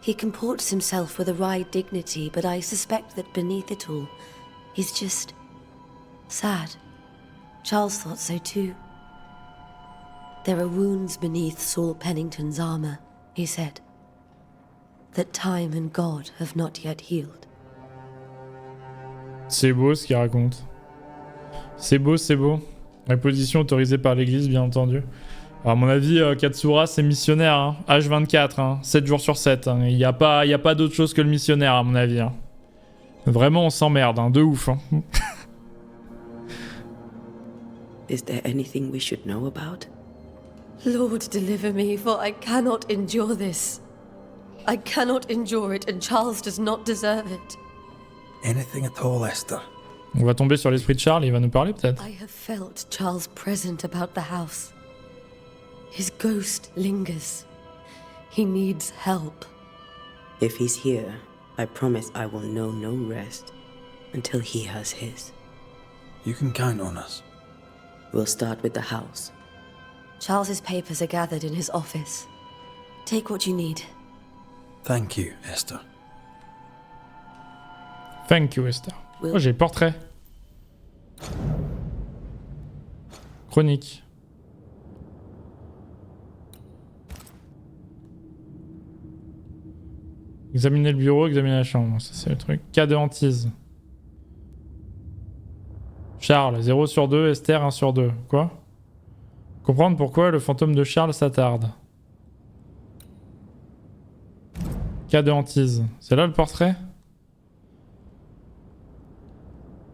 He comports himself with a wry dignity, but I suspect that beneath it all, he's just sad. Charles thought so too. There are wounds beneath Saul Pennington's armor, he said, that time and God have not yet healed. C'est beau ce qu'il raconte. C'est beau, c'est beau. Réposition autorisée par l'église, bien entendu. Alors, à mon avis, Katsura, c'est missionnaire, hein. H24, hein. 7 jours sur 7. Hein. Il n'y a pas d'autre chose que le missionnaire, à mon avis. Hein. Vraiment, on s'emmerde, hein. De ouf. Hein. Is there anything we should know about? Lord, deliver me, for I cannot endure this. I cannot endure it, and Charles does not deserve it. Anything at all, Esther? On va tomber sur l'esprit de Charles, il va nous parler peut-être. I have felt Charles present about the house. His ghost lingers. He needs help. If he's here, I promise I will know no rest until he has his. You can count on us. We'll start with the house. Charles's papers are gathered in his office. Take what you need. Thank you, Esther. Thank you, Esther. Oh, j'ai le portrait. Chronique. Examiner le bureau, examiner la chambre. Ça, c'est le truc. Cas de hantise. Charles, 0 sur 2. Esther, 1 sur 2. Quoi? Comprendre pourquoi le fantôme de Charles s'attarde. Cas de hantise. C'est là le portrait?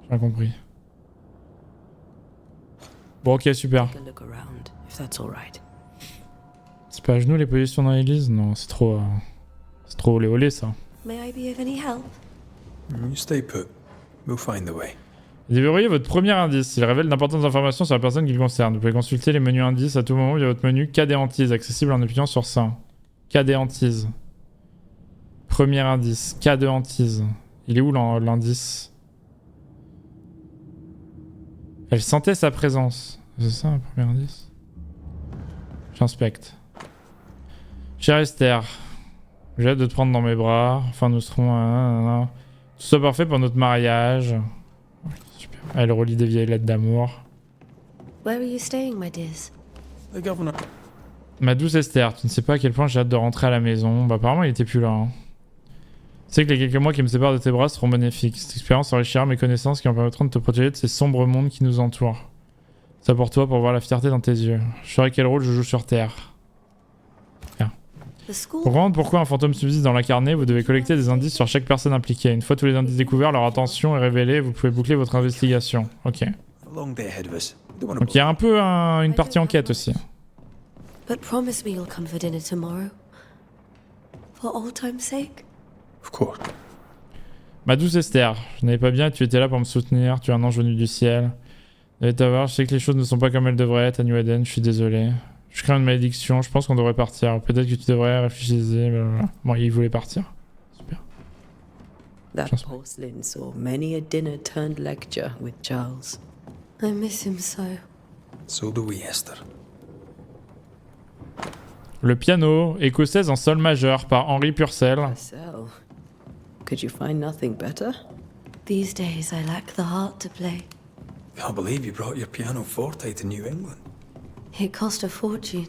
J'ai rien compris. Bon, ok, super. C'est pas à genoux les positions dans l'église? Non, c'est trop... c'est trop olé olé ça. May I be of any help? You stay put. We'll find the way. Déverrouillez votre premier indice. Il révèle d'importantes informations sur la personne qui le concerne. Vous pouvez consulter les menus indices à tout moment via votre menu Cas des hantises, accessible en appuyant sur ça. Cas des hantises. Premier indice. Cas de hantise. Il est où l'indice? Elle sentait sa présence. C'est ça le premier indice? J'inspecte. Chère Esther, j'ai hâte de te prendre dans mes bras. Enfin, nous serons... Tout soit parfait pour notre mariage. Super. Elle relie des vieilles lettres d'amour. Where are you staying, my dears? The governor. Ma douce Esther, tu ne sais pas à quel point j'ai hâte de rentrer à la maison. Bah apparemment il était plus là. Hein. Tu sais que les quelques mois qui me séparent de tes bras seront bénéfiques. Cette expérience enrichira mes connaissances qui me permettront de te protéger de ces sombres mondes qui nous entourent. Ça pour toi, pour voir la fierté dans tes yeux. Je saurais quel rôle je joue sur Terre. Bien. Pour comprendre pourquoi un fantôme subsiste dans l'incarné, vous devez collecter des indices sur chaque personne impliquée. Une fois tous les indices découverts, leur intention est révélée, vous pouvez boucler votre investigation. Ok. Donc il y a un peu une partie enquête aussi. But promise me you'll come for dinner tomorrow. For old time's sake. Of course. Ma douce Esther, je n'avais pas bien, tu étais là pour me soutenir, tu es un ange venu du ciel. Je sais que les choses ne sont pas comme elles devraient être à New Eden, je suis désolé. Je crains une malédiction, je pense qu'on devrait partir. Peut-être que tu devrais réfléchir. Blablabla. Bon, il voulait partir. Super. That porcelain saw many a dinner turned lecture with Charles. I miss him so. So do we, Esther. Le piano, écossaise en sol majeur par Henry Purcell. Purcell. Could you find nothing better? These days I lack the heart to play. Can't believe you brought your pianoforte to New England. It cost a fortune.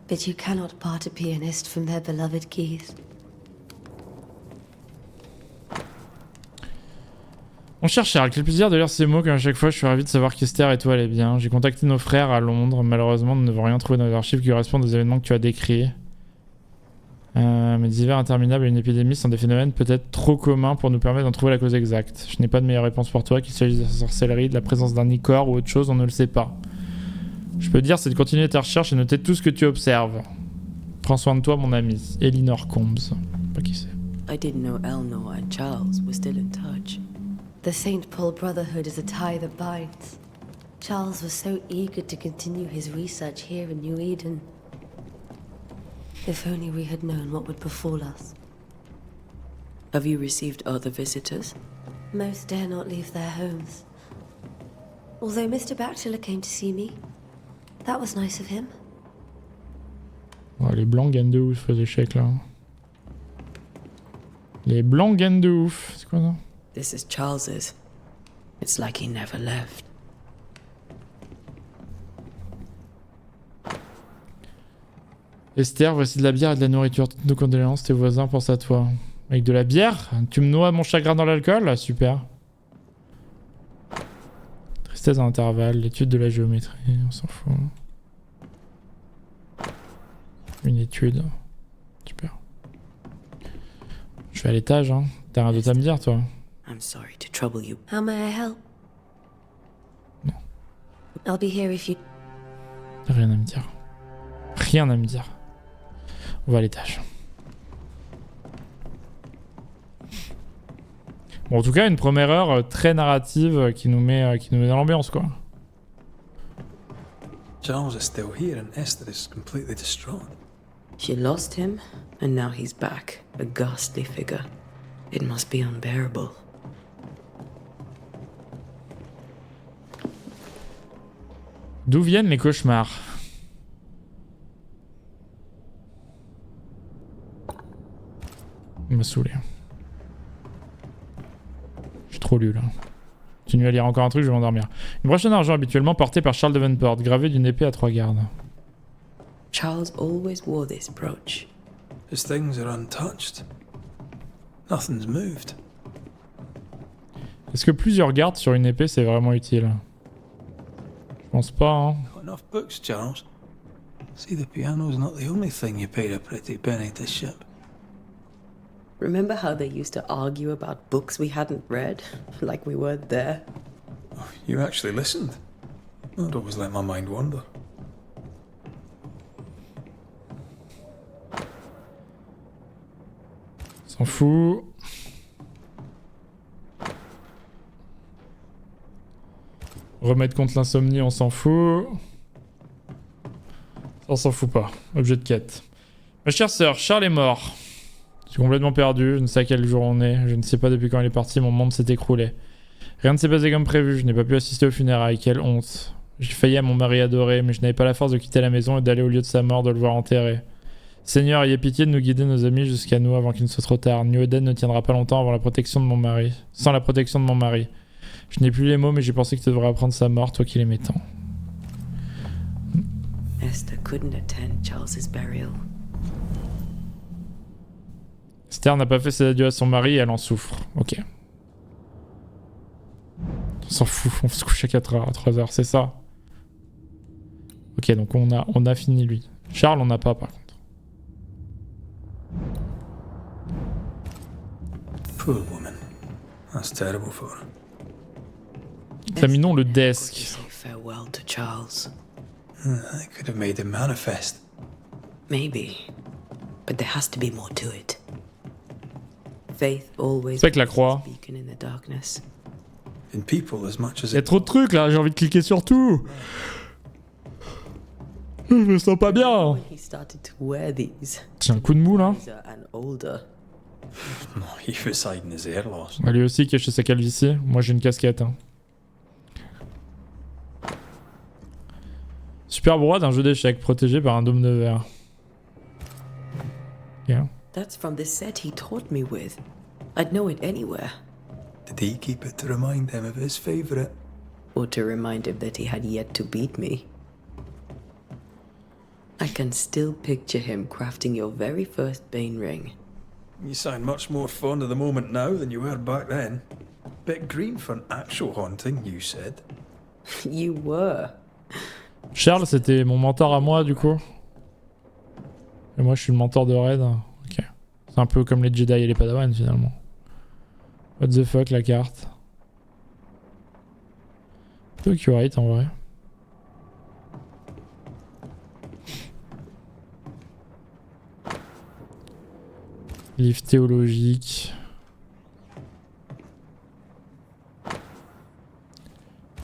But you cannot part a pianist from their beloved keys. Mon cher Charles, quel plaisir de lire ces mots, comme à chaque fois je suis ravi de savoir qu'Esther et toi allez bien. J'ai contacté nos frères à Londres, malheureusement nous n'avons rien trouvé dans les archives qui correspondent aux événements que tu as décrits. Mais des hivers interminables et une épidémie sont des phénomènes peut-être trop communs pour nous permettre d'en trouver la cause exacte. Je n'ai pas de meilleure réponse pour toi, qu'il s'agisse de la sorcellerie, de la présence d'un icor ou autre chose, on ne le sait pas. Je peux te dire, c'est de continuer tes recherches et noter tout ce que tu observes. Prends soin de toi, mon ami. Elinor Combs. Je sais pas qui c'est. I didn't know Eleanor and Charles were still in touch. The St. Paul Brotherhood is a tie that binds. Charles was so eager to continue his research here in New Eden. If only we had known what would befall us. Have you received other visitors? Most dare not leave their homes. Although Mr. Bachelor came to see me. That was nice of him. Oh, les blancs gagnent de ouf, les chèques là. Les blancs gagnent de ouf. C'est quoi ça? This is Charles's. It's like he never left. Esther, voici de la bière et de la nourriture. Toutes nos condoléances, tes voisins pensent à toi. Avec de la bière? Tu me noies mon chagrin dans l'alcool? Super. Tristesse à intervalles, l'étude de la géométrie, on s'en fout. Une étude. Super. Je vais à l'étage, hein. T'as rien d'autre à me dire, toi? I'm sorry to trouble you. How may I help? Non. I'll be here if you... Rien à me dire. Rien à me dire. On va à l'étage. Bon, en tout cas, une première heure très narrative qui nous met dans l'ambiance, quoi. Charles is still here and Esther is completely distraught. She lost him, and now he's back, a ghastly figure. It must be unbearable. D'où viennent les cauchemars? Il m'a saoulé. Je suis trop lu là. Continue à lire encore un truc, je vais m'endormir. Une broche d'argent habituellement portée par Charles de Vampyr, gravée d'une épée à 3 gardes. Charles always wore this brooch. His things are untouched. Nothing's moved. Est-ce que plusieurs gardes sur une épée c'est vraiment utile? Je pense pas, hein. Got enough books, Charles. See, the piano's not the only thing you paid a pretty penny to ship. Remember how they used to argue about books we hadn't read? Like we weren't there? Oh, you actually listened. I'd always let my mind wander. S'en fout. Remettre contre l'insomnie, on s'en fout. Ça, on s'en fout pas. Objet de quête. Ma chère sœur, Charles est mort. Je suis complètement perdu, je ne sais à quel jour on est. Je ne sais pas depuis quand il est parti, mon monde s'est écroulé. Rien ne s'est passé comme prévu, je n'ai pas pu assister aux funérailles, quelle honte. J'ai failli à mon mari adoré, mais je n'avais pas la force de quitter la maison et d'aller au lieu de sa mort, de le voir enterré. Seigneur, ayez pitié de nous guider nos amis jusqu'à nous avant qu'il ne soit trop tard. New Eden ne tiendra pas longtemps avant la protection de mon mari. Sans la protection de mon mari. Je n'ai plus les mots, mais j'ai pensé que tu devrais apprendre sa mort, toi qui l'aimais tant. Esther couldn't attend Charles's burial. Esther n'a pas fait ses adieux à son mari et elle en souffre. Ok. On s'en fout, on se couche à 4h, à 3h, c'est ça. Ok, donc on a fini lui. Charles, on n'a pas par contre. Poor woman. That's terrible for her. Examinons le desk. Say farewell to Charles. I could have made him manifest. Maybe. But there has to be more to it. Faith always C'est vrai que la croix. beacon in the darkness. In people as much as Il y a trop de trucs là, j'ai envie de cliquer sur tout. Je me sens pas bien. When he started to wear these, J'ai un coup de mou là. wiser and older. he was hiding his hair loss. Lui aussi caché sa calvitie. Moi j'ai une casquette. Hein. Superbe roi d'un jeu d'échecs protégé par un dôme de verre. Yeah. That's from the set he taught me with. I'd know it anywhere. Did he keep it to remind him of his favourite? Or to remind him that he had yet to beat me. I can still picture him crafting your very first Bane ring. You sound much more fond of the moment now than you were back then. Bit green for an actual haunting, you said. You were. Charles, c'était mon mentor à moi du coup. Et moi je suis le mentor de Red. Ok. C'est un peu comme les Jedi et les Padawan finalement. What the fuck la carte. Plutôt accurate en vrai. Livre théologique.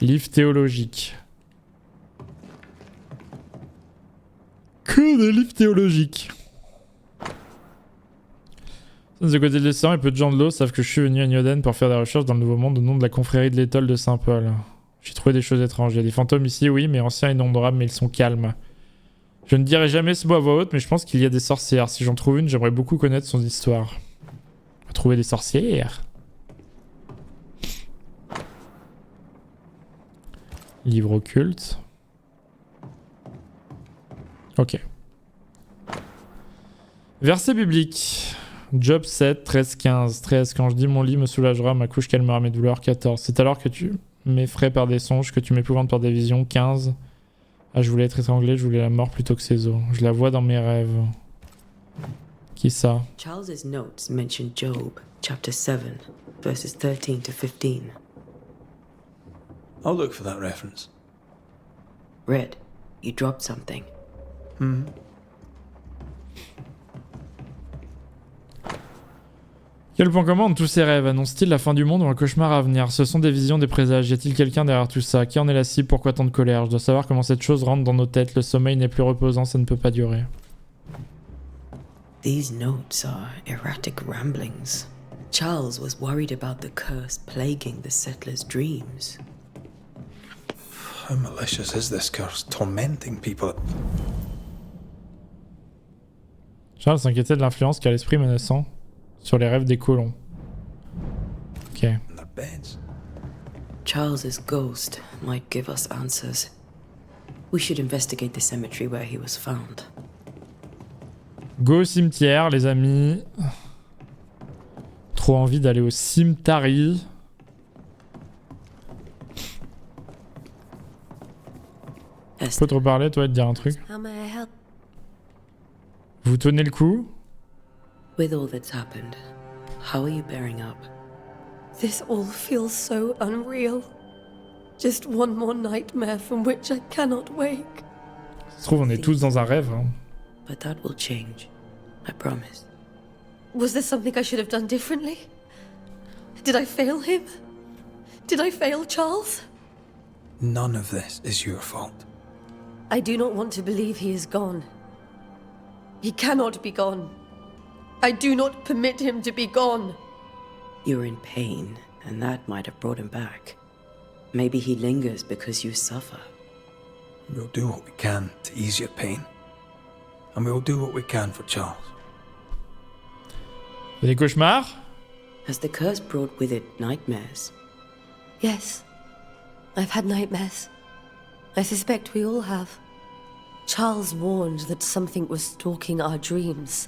Livre théologique. Que des livres théologiques. De ce côté de l'océan et peu de gens de l'eau savent que je suis venu à Newden pour faire des recherches dans le Nouveau Monde au nom de la confrérie de l'étoile de Saint-Paul. J'ai trouvé des choses étranges. Il y a des fantômes ici, oui, mais anciens et innombrables, mais ils sont calmes. Je ne dirai jamais ce mot à voix haute, mais je pense qu'il y a des sorcières. Si j'en trouve une, j'aimerais beaucoup connaître son histoire. Trouver des sorcières. Livre occulte. Ok. Verset biblique. Job 7, 13, 15. 13. Quand je dis mon lit me soulagera, ma couche calmera mes douleurs. 14. C'est alors que tu m'effraies par des songes, que tu m'épouvantes par des visions. 15. Ah, je voulais être étranglé, je voulais la mort plutôt que ses os. Je la vois dans mes rêves. Qui ça? Charles's notes mention Job, chapter 7, verses 13 to 15. I'll look for that reference. Red, you dropped something. Quel point commun entre tous ces rêves? Annonce-t-il la fin du monde ou un cauchemar à venir? Ce sont des visions, des présages. Y a-t-il quelqu'un derrière tout ça? Qui en est la cible? Pourquoi tant de colère? Je dois savoir comment cette chose rentre dans nos têtes. Le sommeil n'est plus reposant, ça ne peut pas durer. These notes are erratic ramblings. Charles was worried about the curse plaguing the settlers' dreams. How malicious is this curse, tormenting people? Charles s'inquiétait de l'influence qu'a l'esprit menaçant sur les rêves des colons. Ok. In their beds. Charles's ghost might give us answers. We should investigate the cemetery where he was found. Go au cimetière, les amis. Trop envie d'aller au cimetière. Je peux te reparler, toi, et te dire un truc? How may I help? Vous tenez le coup? With all that's happened, how are you bearing up? This all feels so unreal. Just one more nightmare from which I cannot wake. Ça se trouve, on est tous dans un rêve. Hein. But that will change. I promise. Was there something I should have done differently? Did I fail him? Did I fail Charles? None of this is your fault. I do not want to believe he is gone. He cannot be gone. I do not permit him to be gone. You're in pain, and that might have brought him back. Maybe he lingers because you suffer. We'll do what we can to ease your pain. And we'll do what we can for Charles. Des cauchemars? Has the curse brought with it nightmares? Yes. I've had nightmares. I suspect we all have. Charles warned that something was stalking our dreams.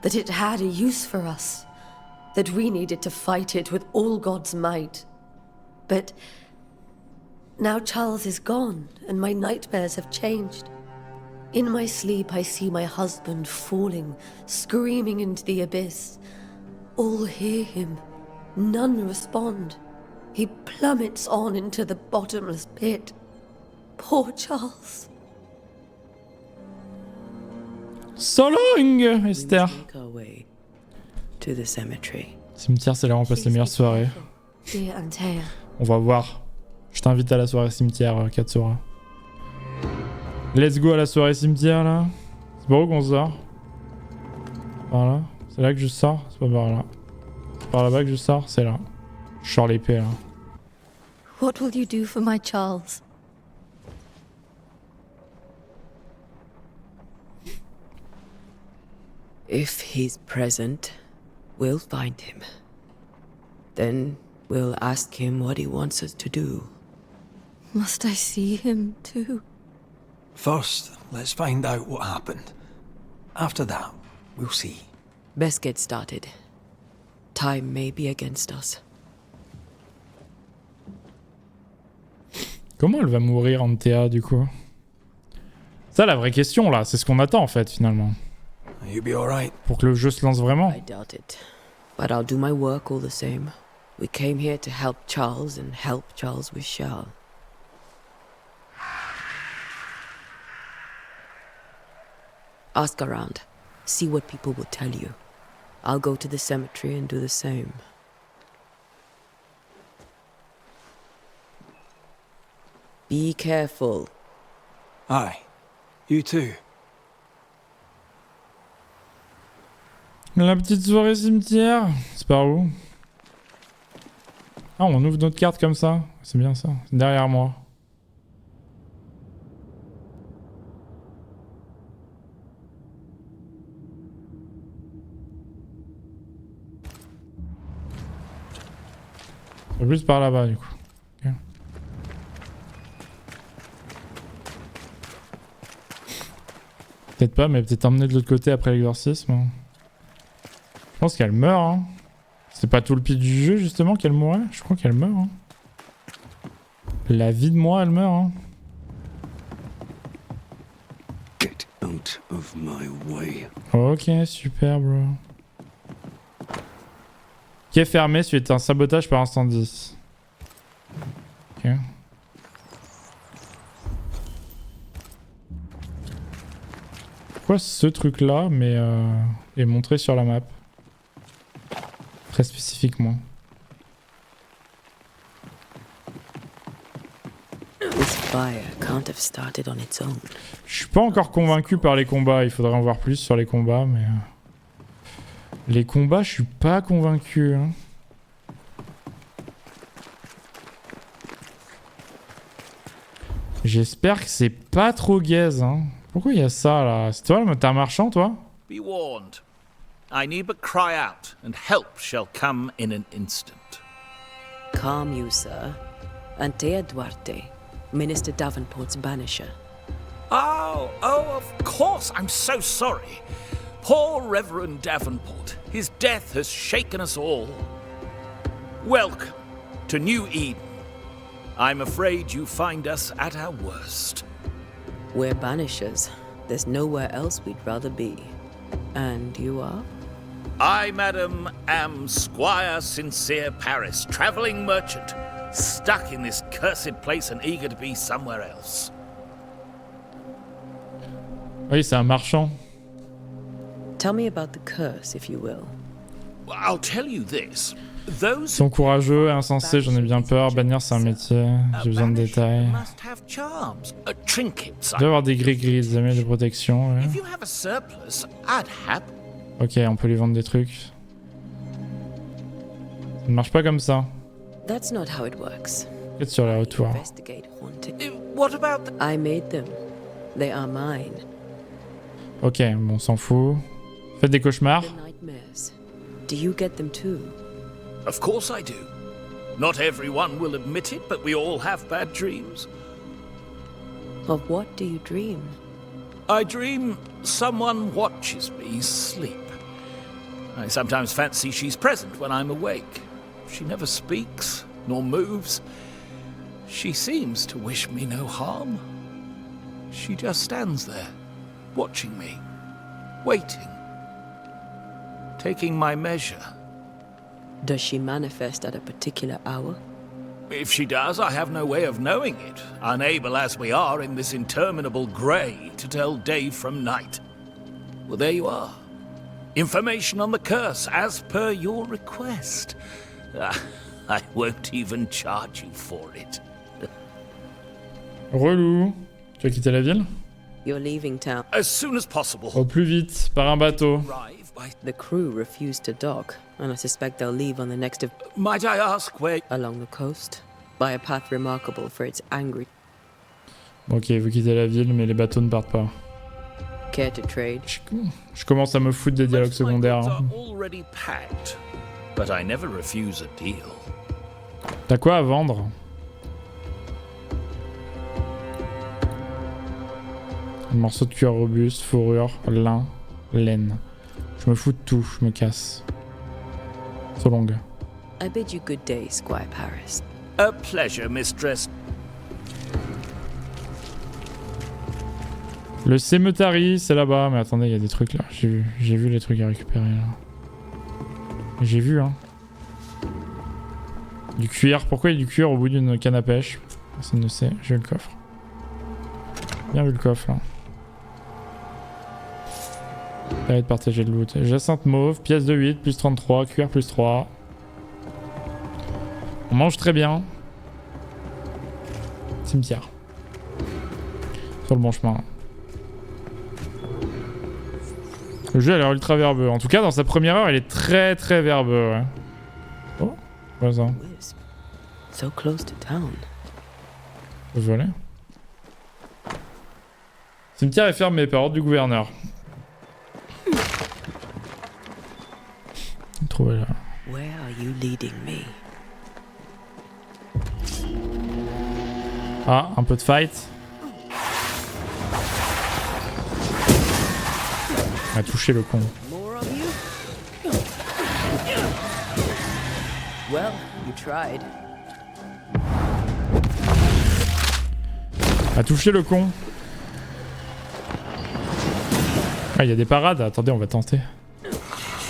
That it had a use for us. That we needed to fight it with all God's might. But Now Charles is gone, and my nightmares have changed. In my sleep, I see my husband falling, screaming into the abyss. All hear him. None respond. He plummets on into the bottomless pit. Poor Charles. So long, Esther. Make our way to the cemetery. Cimetière, c'est là où on passe les meilleures soirées. Dear Antea. On va voir. Je t'invite à la soirée cimetière, Katsura. Let's go à la soirée cimetière, là. C'est par où qu'on sort? Par là? C'est là que je sors? C'est pas par là. C'est par là-bas que je sors? C'est là. Je sors l'épée, là. What will you do for my Charles? If he's present, we'll find him. Then we'll ask him what he wants us to do. Must I see him too? First, let's find out what happened. After that, we'll see. Best get started. Time may be against us. Comment elle va mourir, Antea, du coup? Ça, la vraie question, là. C'est ce qu'on attend, en fait, finalement. You'll be alright. Pour que le jeu se lance vraiment. I doubt it. But I'll do my work all the same. We came here to help Charles and help Charles with Charles. Ask around. See what people will tell you. I'll go to the cemetery and do the same. Be careful. Aye. You too. La petite soirée cimetière. C'est par où? Ah, on ouvre notre carte comme ça. C'est bien ça. C'est derrière moi. C'est plus par là-bas du coup. Okay. Peut-être pas, mais peut-être emmener de l'autre côté après l'exorcisme. Je pense qu'elle meurt, hein. C'est pas tout le pitch du jeu, justement, qu'elle mourrait? Je crois qu'elle meurt, hein. La vie de moi, elle meurt, hein. Get out of my way. Ok, super, bro. Quai fermé suite à un sabotage par incendie. Ok. Pourquoi ce truc-là, mais est montré sur la map? Très spécifiquement. This fire can't have started on its own. Je suis pas encore convaincu par les combats, il faudrait en voir plus sur les combats, mais... Les combats, je suis pas convaincu. Hein. J'espère que c'est pas trop gaze. Hein. Pourquoi il y a ça là? C'est toi, t'es un marchand, toi? Be warned. I need but cry out, and help shall come in an instant. Calm you, sir. Antea Duarte, Minister Davenport's banisher. Oh, of course, I'm so sorry. Poor Reverend Davenport. His death has shaken us all. Welcome to New Eden. I'm afraid you find us at our worst. We're banishers. There's nowhere else we'd rather be. And you are? I, madam, am Squire Sincere Paris, travelling merchant, stuck in this cursed place and eager to be somewhere else. Oui, c'est un marchand. Tell me about the curse, if you will. I'll tell you this. Those Ils sont courageux et insensés, j'en ai bien peur. Bannir, c'est un métier. J'ai besoin de détails. Il doit y avoir des gris-gris, des amis de protection. Ouais. Ok, on peut lui vendre des trucs. Ça ne marche pas comme ça. That's not how it works. Peut-être sur les retours. What about the... I made them. They are mine. Ok, bon, on s'en fout. Faites des cauchemars. The nightmares. Do you get them too? Of course I do. Not everyone will admit it, but we all have bad dreams. Of what do you dream? I dream someone watches me sleep. I sometimes fancy she's present when I'm awake. She never speaks, nor moves. She seems to wish me no harm. She just stands there, watching me, waiting, taking my measure. Does she manifest at a particular hour? If she does, I have no way of knowing it, unable as we are in this interminable grey to tell day from night. Well, there you are. Information on the curse, as per your request. I won't even charge you for it. Relou. Tu vas quitter la ville? You're leaving town. As soon as possible. Au plus vite, par un bateau. The crew refused to dock, and I suspect they'll leave on the next of... Might I ask where... Along the coast, by a path remarkable for its angry... Ok, vous quittez la ville, mais les bateaux ne partent pas. Care to trade? Je commence à me foutre des dialogues secondaires. Hein. Already packed, but I never refuse a deal. T'as quoi à vendre? Un morceau de cuir robuste, fourrure, lin, laine. Je me fous de tout, je me casse. So long. I bid you good day, Squire Paris. A pleasure, mistress. Le cemetery, c'est là-bas. Mais attendez, il y a des trucs là. J'ai vu les trucs à récupérer là. J'ai vu, hein. Du cuir. Pourquoi il y a du cuir au bout d'une canne à pêche? Personne ne sait. J'ai vu le coffre. Bien vu le coffre là. Permet de partager le loot. Jacinthe mauve, pièce de 8, plus 33, cuir plus 3. On mange très bien. Cimetière. Sur le bon chemin. Le jeu a l'air ultra verbeux. En tout cas, dans sa première heure, il est très très verbeux. Ouais. Oh, quoi ça? So close to town. Faut voler. Cimetière est fermé par ordre du gouverneur. Trouvé là. Where are you leading me? Ah, un peu de fight. A touché le con. Well, you tried. A touché le con. Ah, il y a des parades. Attendez, on va tenter.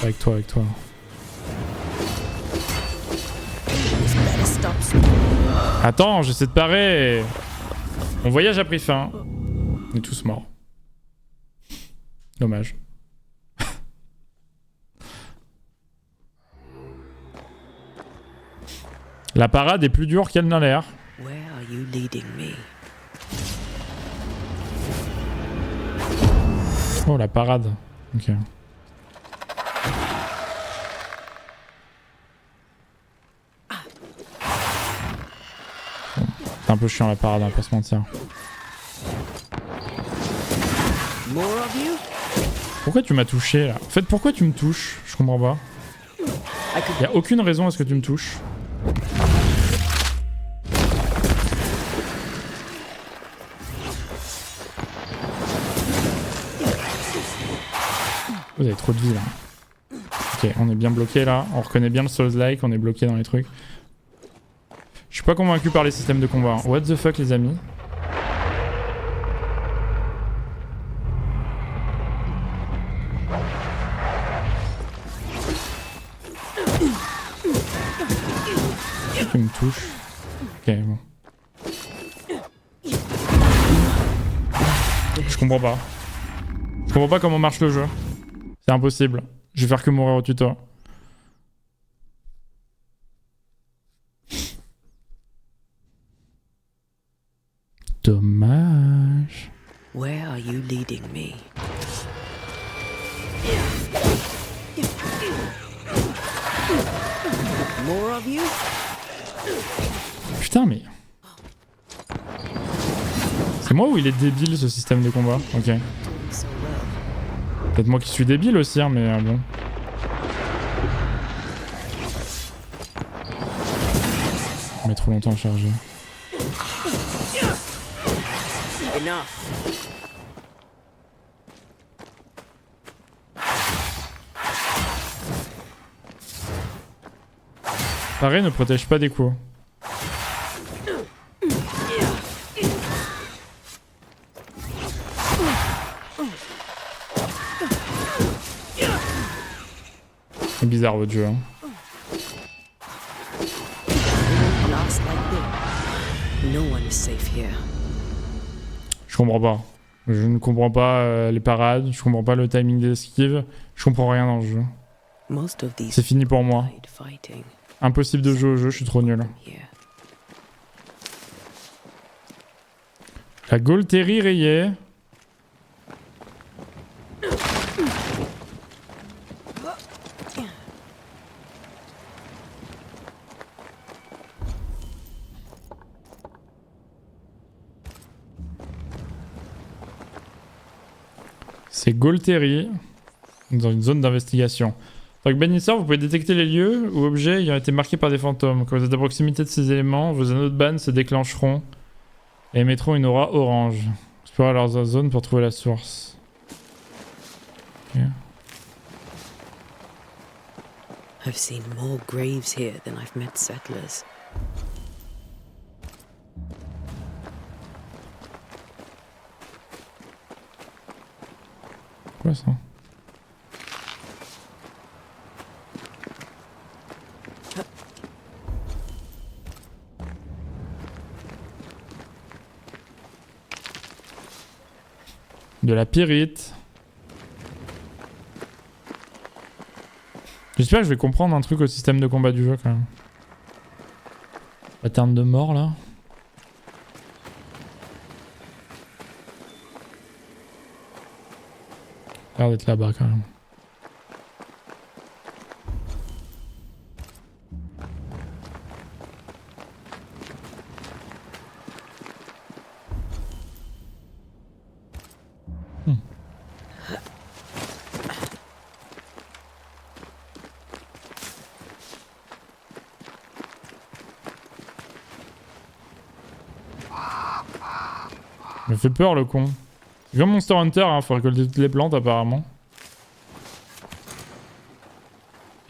Avec toi, avec toi. Attends, j'essaie de parer. Mon voyage a pris fin. On est tous morts. Dommage. La parade est plus dure qu'elle n'a l'air. Where are you leading me? Oh, la parade. Ok. C'est un peu chiant la parade, hein, pas se mentir. Pourquoi tu m'as touché là? En fait, pourquoi tu me touches? Je comprends pas. Y a aucune raison à ce que tu me touches. Vous avez trop de vie là. Ok, on est bien bloqué là. On reconnaît bien le Souls-like, on est bloqué dans les trucs. Je suis pas convaincu par les systèmes de combat. Hein. What the fuck les amis? Tu me touches. Ok, bon. Je comprends pas. Je comprends pas comment marche le jeu. C'est impossible. Je vais faire que mourir au tuto. Dommage. Where are you leading me? More of you? Putain mais... C'est moi ou il est débile ce système de combat? Ok. Peut-être moi qui suis débile aussi hein, mais bon. Ça met trop longtemps à charger. Pareil ne protège pas des coups. C'est bizarre votre jeu. Hein. Last like this. No one is safe here. Je comprends pas. Je ne comprends pas les parades, je comprends pas le timing des esquives, je comprends rien dans le jeu. C'est fini pour moi. Impossible de jouer au jeu, je suis trop nul. La Gaulterie rayée. C'est Gaulterie, dans une zone d'investigation. Avec Banishers, vous pouvez détecter les lieux ou objets ayant été marqués par des fantômes. Quand vous êtes à proximité de ces éléments, vos anneaux de ban se déclencheront et émettront une aura orange. Explorez leur zone pour trouver la source. Okay. I've seen more graves here than I've met settlers. Quoi ça? De la pyrite. J'espère que je vais comprendre un truc au système de combat du jeu quand même. Pattern de mort là. Ça a l'air d'être là-bas quand même. Il me fait peur le con. C'est comme Monster Hunter, hein, faut récolter toutes les plantes apparemment.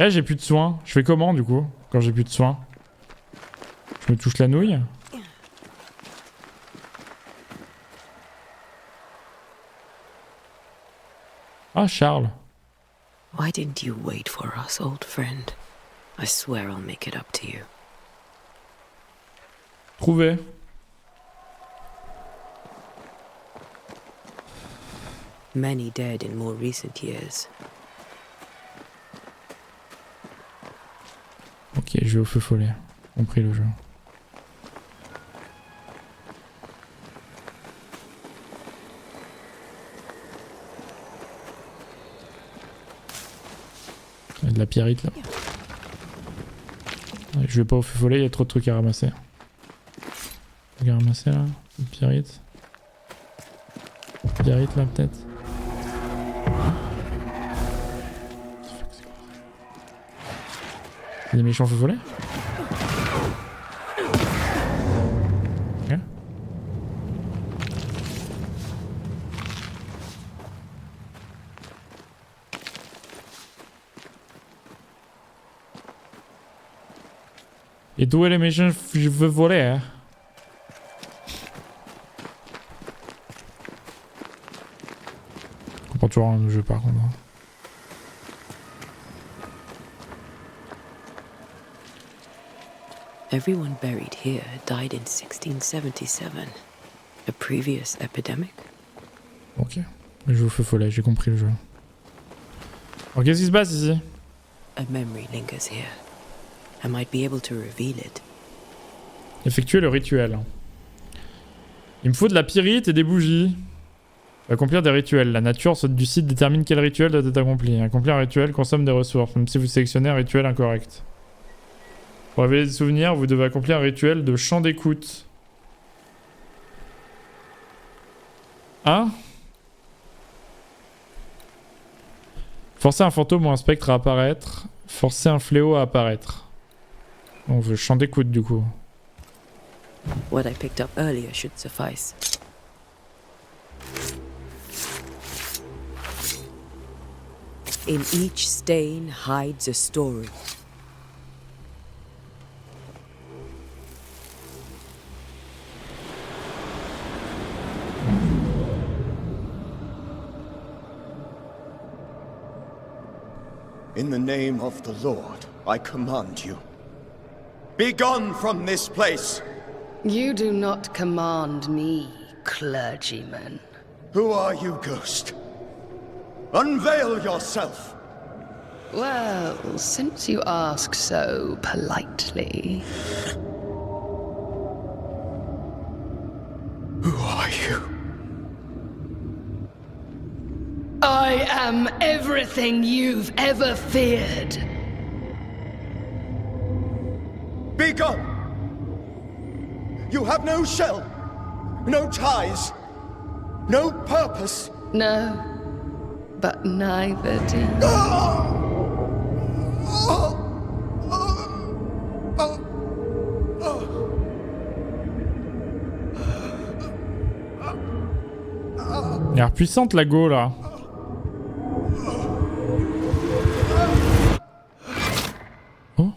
Eh, j'ai plus de soins. Je fais comment du coup, quand j'ai plus de soins? Je me touche la nouille? Ah, Charles. Why didn't you wait for us, old friend? I swear I'll make it up to you. Trouvé. Many dead in more recent years. Ok, je vais au feu follet. Compris le jeu. Il y a de la pyrite là. Ouais, je vais pas au feu follet, il y a trop de trucs à ramasser. Trucs à ramasser là. Une pyrite. Pyrite là peut-être. Des méchants feux follets. Ok. Et d'où est les méchants feux follets hein? Je comprends toujours rien du jeu par contre. Everyone buried here died in 1677. A previous epidemic? Ok. Je joue au feu follet, j'ai compris le jeu. Alors qu'est-ce qui se passe ici? A memory lingers here. I might be able to reveal it. Effectuer le rituel. Il me faut de la pyrite et des bougies. Accomplir des rituels. La nature du site détermine quel rituel doit être accompli. Accomplir un rituel consomme des ressources, même si vous sélectionnez un rituel incorrect. Pour révéler des souvenirs, vous devez accomplir un rituel de chant d'écoute. Hein? Forcer un fantôme ou un spectre à apparaître. Forcer un fléau à apparaître. On veut chant d'écoute du coup. What I picked up earlier should suffice. In each stain hides a story. In the name of the Lord, I command you. Be gone from this place! You do not command me, clergyman. Who are you, ghost? Unveil yourself! Well, since you ask so politely... Who are you? I am everything you've ever feared. Be gone! You have no shell, no ties, no purpose. No, but neither do you. Elle a l'air puissante la go là. Oh.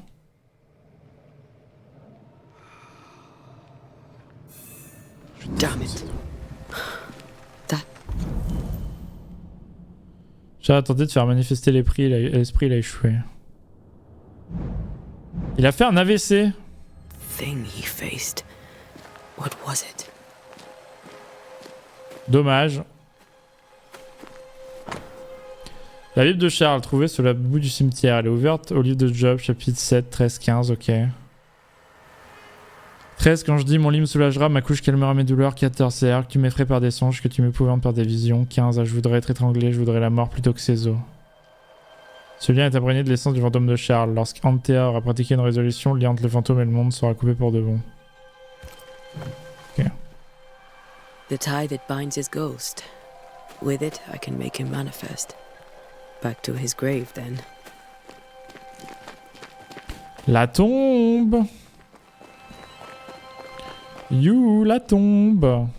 Damn it. J'ai tenté de faire manifester l'esprit, il a échoué. Il a fait un AVC. Thing he faced. What was it? Dommage. La Bible de Charles, trouvée sur le bout du cimetière. Elle est ouverte au livre de Job, chapitre 7, 13, 15, ok. 13, quand je dis mon lit me soulagera, ma couche calmera mes douleurs. 14, c'est que tu m'effraies par des songes, que tu m'épouvantes par des visions. 15, je voudrais être étranglé, je voudrais la mort plutôt que ses os. Ce lien est imprégné de l'essence du fantôme de Charles. Lorsqu'Antea aura pratiqué une résolution, le lien entre le fantôme et le monde sera coupé pour de bon. Ok. The tie that binds his ghost. With it, I can make him manifest. Back to his grave, then. La tombe. You, la tombe.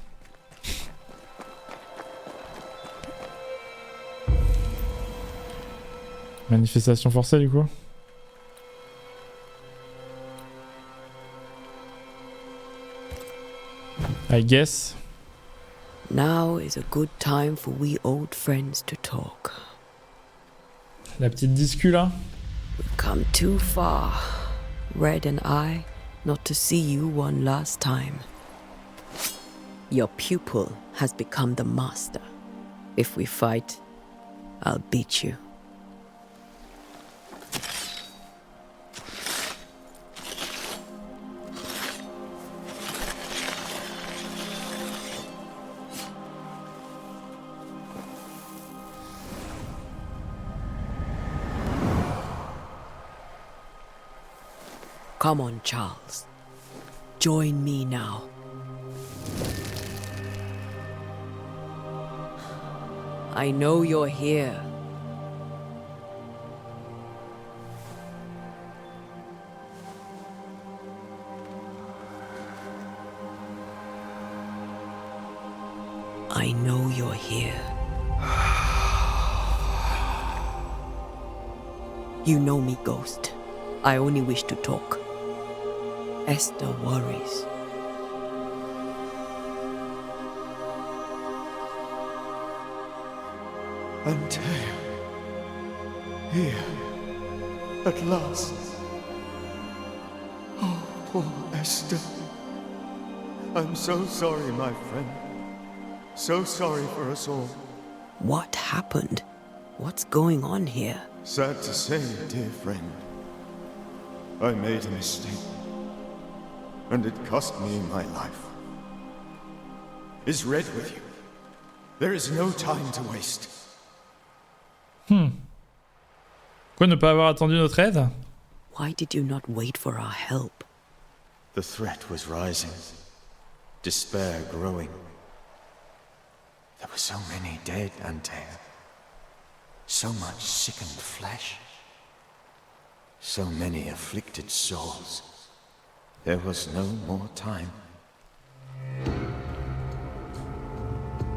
Manifestation forcée du coup. I guess. Now is a good time for we old friends to talk. La petite discu là. We've come too far, Red and I, not to see you one last time. Your pupil has become the master. If we fight, I'll beat you. Come on, Charles. Join me now. I know you're here. I know you're here. You know me, Ghost. I only wish to talk. Esther worries. Antea. Here. At last. Oh, poor Esther. I'm so sorry, my friend. So sorry for us all. What happened? What's going on here? Sad to say, dear friend. I made a mistake. And it cost me my life. Is Red with you? There is no time to waste. Pourquoi ne pas avoir attendu notre aide? Why did you not wait for our help? The threat was rising. Despair growing. There were so many dead, Antea. So much sickened flesh. So many afflicted souls. There was no more time.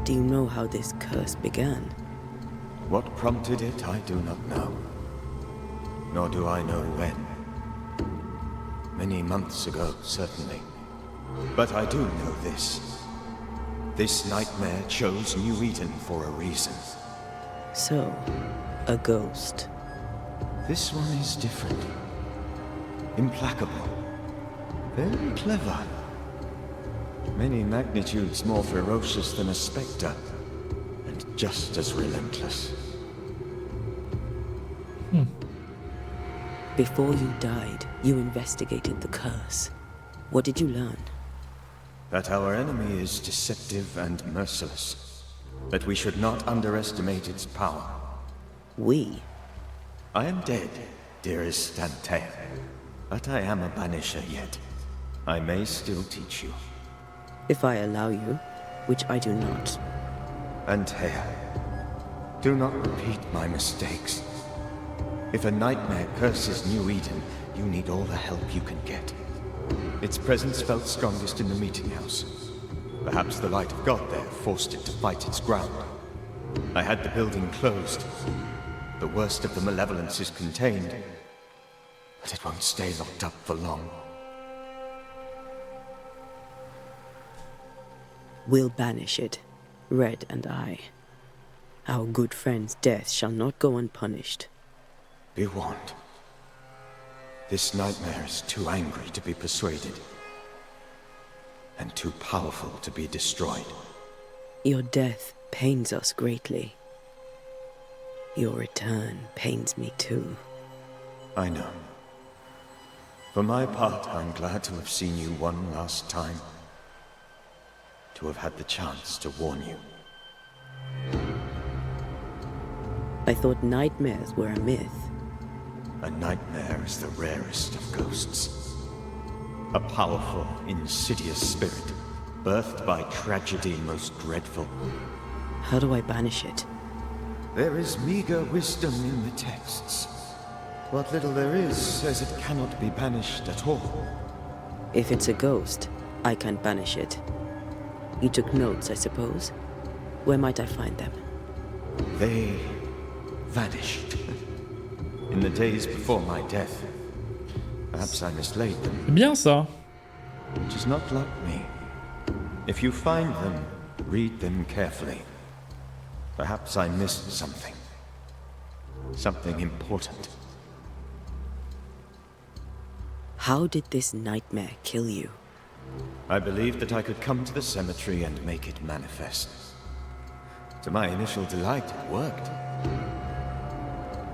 Do you know how this curse began? What prompted it, I do not know. Nor do I know when. Many months ago, certainly. But I do know this. This nightmare chose New Eden for a reason. So, a ghost. This one is different. Implacable. Very clever. Many magnitudes more ferocious than a spectre, and just as relentless. Before you died, you investigated the curse. What did you learn? That our enemy is deceptive and merciless. That we should not underestimate its power. We? I am dead, dearest Antea. But I am a banisher yet. I may still teach you. If I allow you, which I do not. Antea, do not repeat my mistakes. If a nightmare curses New Eden, you need all the help you can get. Its presence felt strongest in the meeting house. Perhaps the light of God there forced it to fight its ground. I had the building closed. The worst of the malevolence is contained, but it won't stay locked up for long. We'll banish it, Red and I. Our good friend's death shall not go unpunished. Be warned. This nightmare is too angry to be persuaded, and too powerful to be destroyed. Your death pains us greatly. Your return pains me too. I know. For my part, I'm glad to have seen you one last time. To have had the chance to warn you. I thought nightmares were a myth. A nightmare is the rarest of ghosts. A powerful, insidious spirit, birthed by tragedy most dreadful. How do I banish it? There is meager wisdom in the texts. What little there is says it cannot be banished at all. If it's a ghost, I can't banish it. You took notes, I suppose? Where might I find them? They vanished. In the days before my death. Perhaps I mislaid them. Bien ça. Which is not like me. If you find them, read them carefully. Perhaps I missed something. Something important. How did this nightmare kill you? I believed that I could come to the cemetery and make it manifest. To my initial delight, it worked.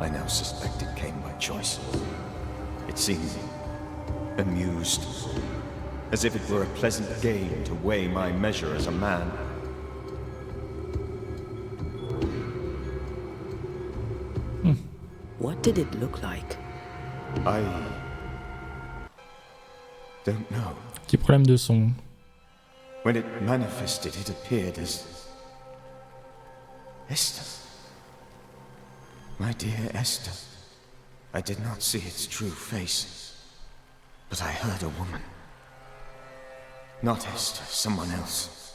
I now suspect it came by choice. It seemed amused, as if it were a pleasant game to weigh my measure as a man. What did it look like? I don't know. Petit problème de son. When it manifested, it appeared as Esther. My dear Esther. I did not see its true face, but I heard a woman. Not Esther, someone else.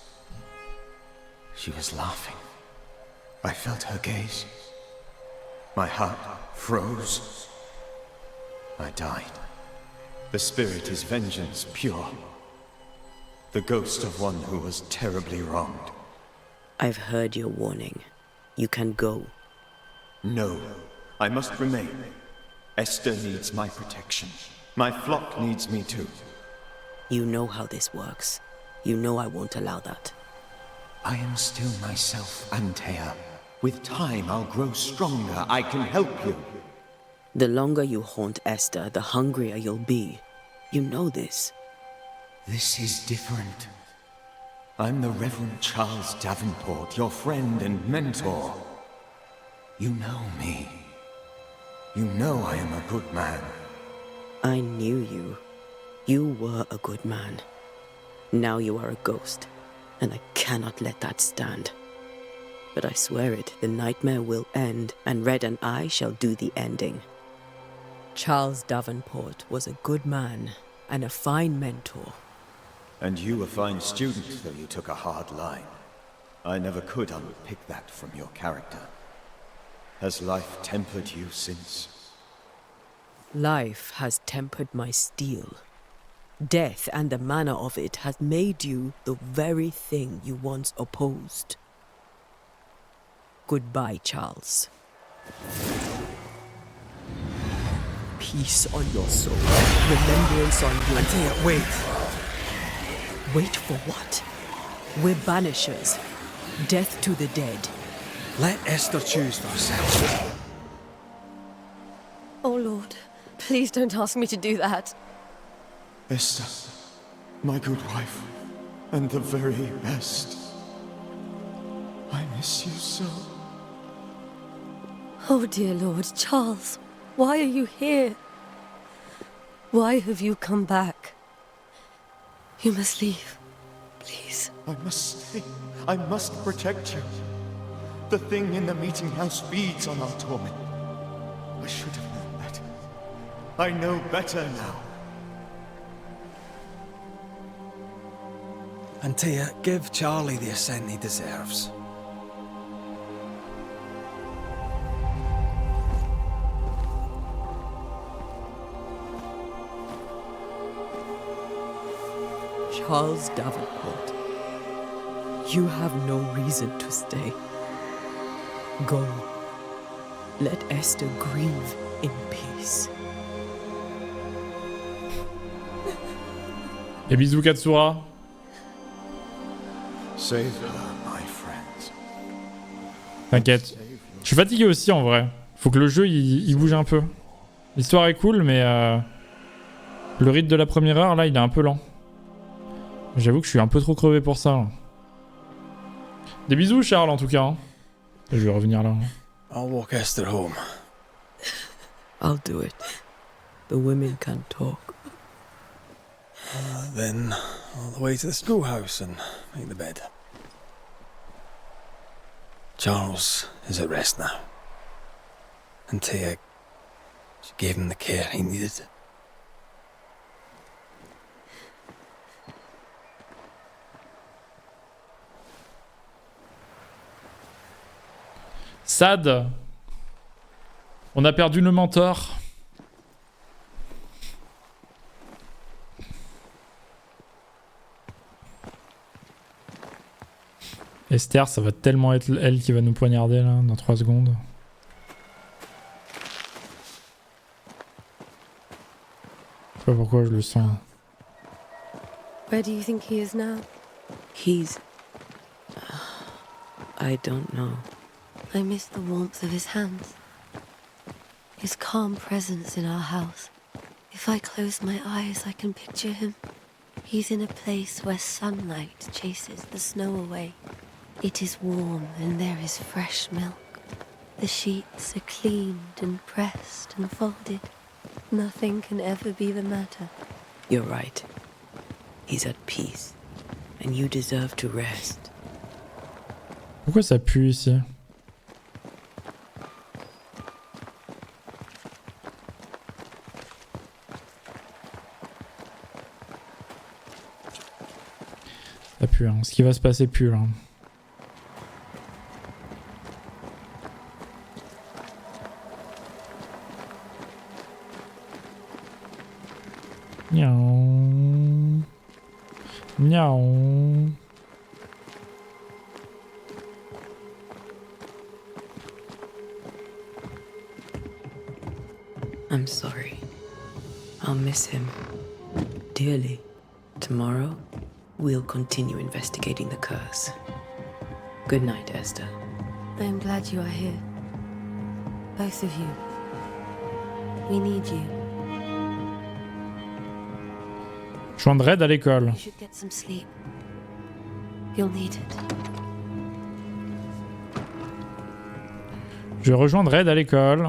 She was laughing. I felt her gaze. My heart froze. I died. The spirit is vengeance pure. The ghost of one who was terribly wronged. I've heard your warning. You can go. No, I must remain. Esther needs my protection. My flock needs me too. You know how this works. You know I won't allow that. I am still myself, Antea. With time, I'll grow stronger. I can help you. The longer you haunt Esther, the hungrier you'll be. You know this. This is different. I'm the Reverend Charles Davenport, your friend and mentor. You know me. You know I am a good man. I knew you. You were a good man. Now you are a ghost, and I cannot let that stand. But I swear it, the nightmare will end, and Red and I shall do the ending. Charles Davenport was a good man, and a fine mentor. And you a fine student, though you took a hard line. I never could unpick that from your character. Has life tempered you since? Life has tempered my steel. Death and the manner of it has made you the very thing you once opposed. Goodbye, Charles. Peace on your soul. Remembrance on your... Antea, wait. Wait for what? We're banishers. Death to the dead. Let Esther choose for herself. Oh, Lord, please don't ask me to do that. Esther, my good wife, and the very best. I miss you so. Oh, dear Lord, Charles, why are you here? Why have you come back? You must leave, please. I must stay. I must protect you. The thing in the meeting house feeds on our torment. I should have known better. I know better now. Antea, give Charlie the ascent he deserves. Charles Davenport, you have no reason to stay. Go. Let Esther grieve in peace. Et bisous Katsura. Save her, my friends. T'inquiète. Je suis fatigué aussi en vrai. Faut que le jeu il bouge un peu. L'histoire est cool mais le rythme de la première heure là il est un peu lent. J'avoue que je suis un peu trop crevé pour ça. Là. Des bisous Charles en tout cas. Hein. Je vais revenir là. I'll walk Esther home. I'll do it. The women can talk. Then all the way to the schoolhouse and make the bed. Charles is at rest now. Antea, she gave him the care he needed. Sad. On a perdu le mentor. Esther, ça va tellement être elle qui va nous poignarder là, dans 3 secondes. Je sais pas pourquoi je le sens. Where do you think he is now? He's... I don't know. I miss the warmth of his hands. His calm presence in our house. If I close my eyes, I can picture him. He's in a place where sunlight chases the snow away. It is warm and there is fresh milk. The sheets are cleaned and pressed and folded. Nothing can ever be the matter. You're right. He's at peace. And you deserve to rest. Pourquoi ça pue ici? Ça pue, hein. Ce qui va se passer pue là. Miaou. Miaou. I'm sorry. I'll miss him dearly. Tomorrow, we'll continue investigating the curse. Good night, Esther. I am glad you are here. Both of you. We need you. Je joindrai Red à l'école. You should get some sleep. You'll need it. Je vais rejoindre Red à l'école.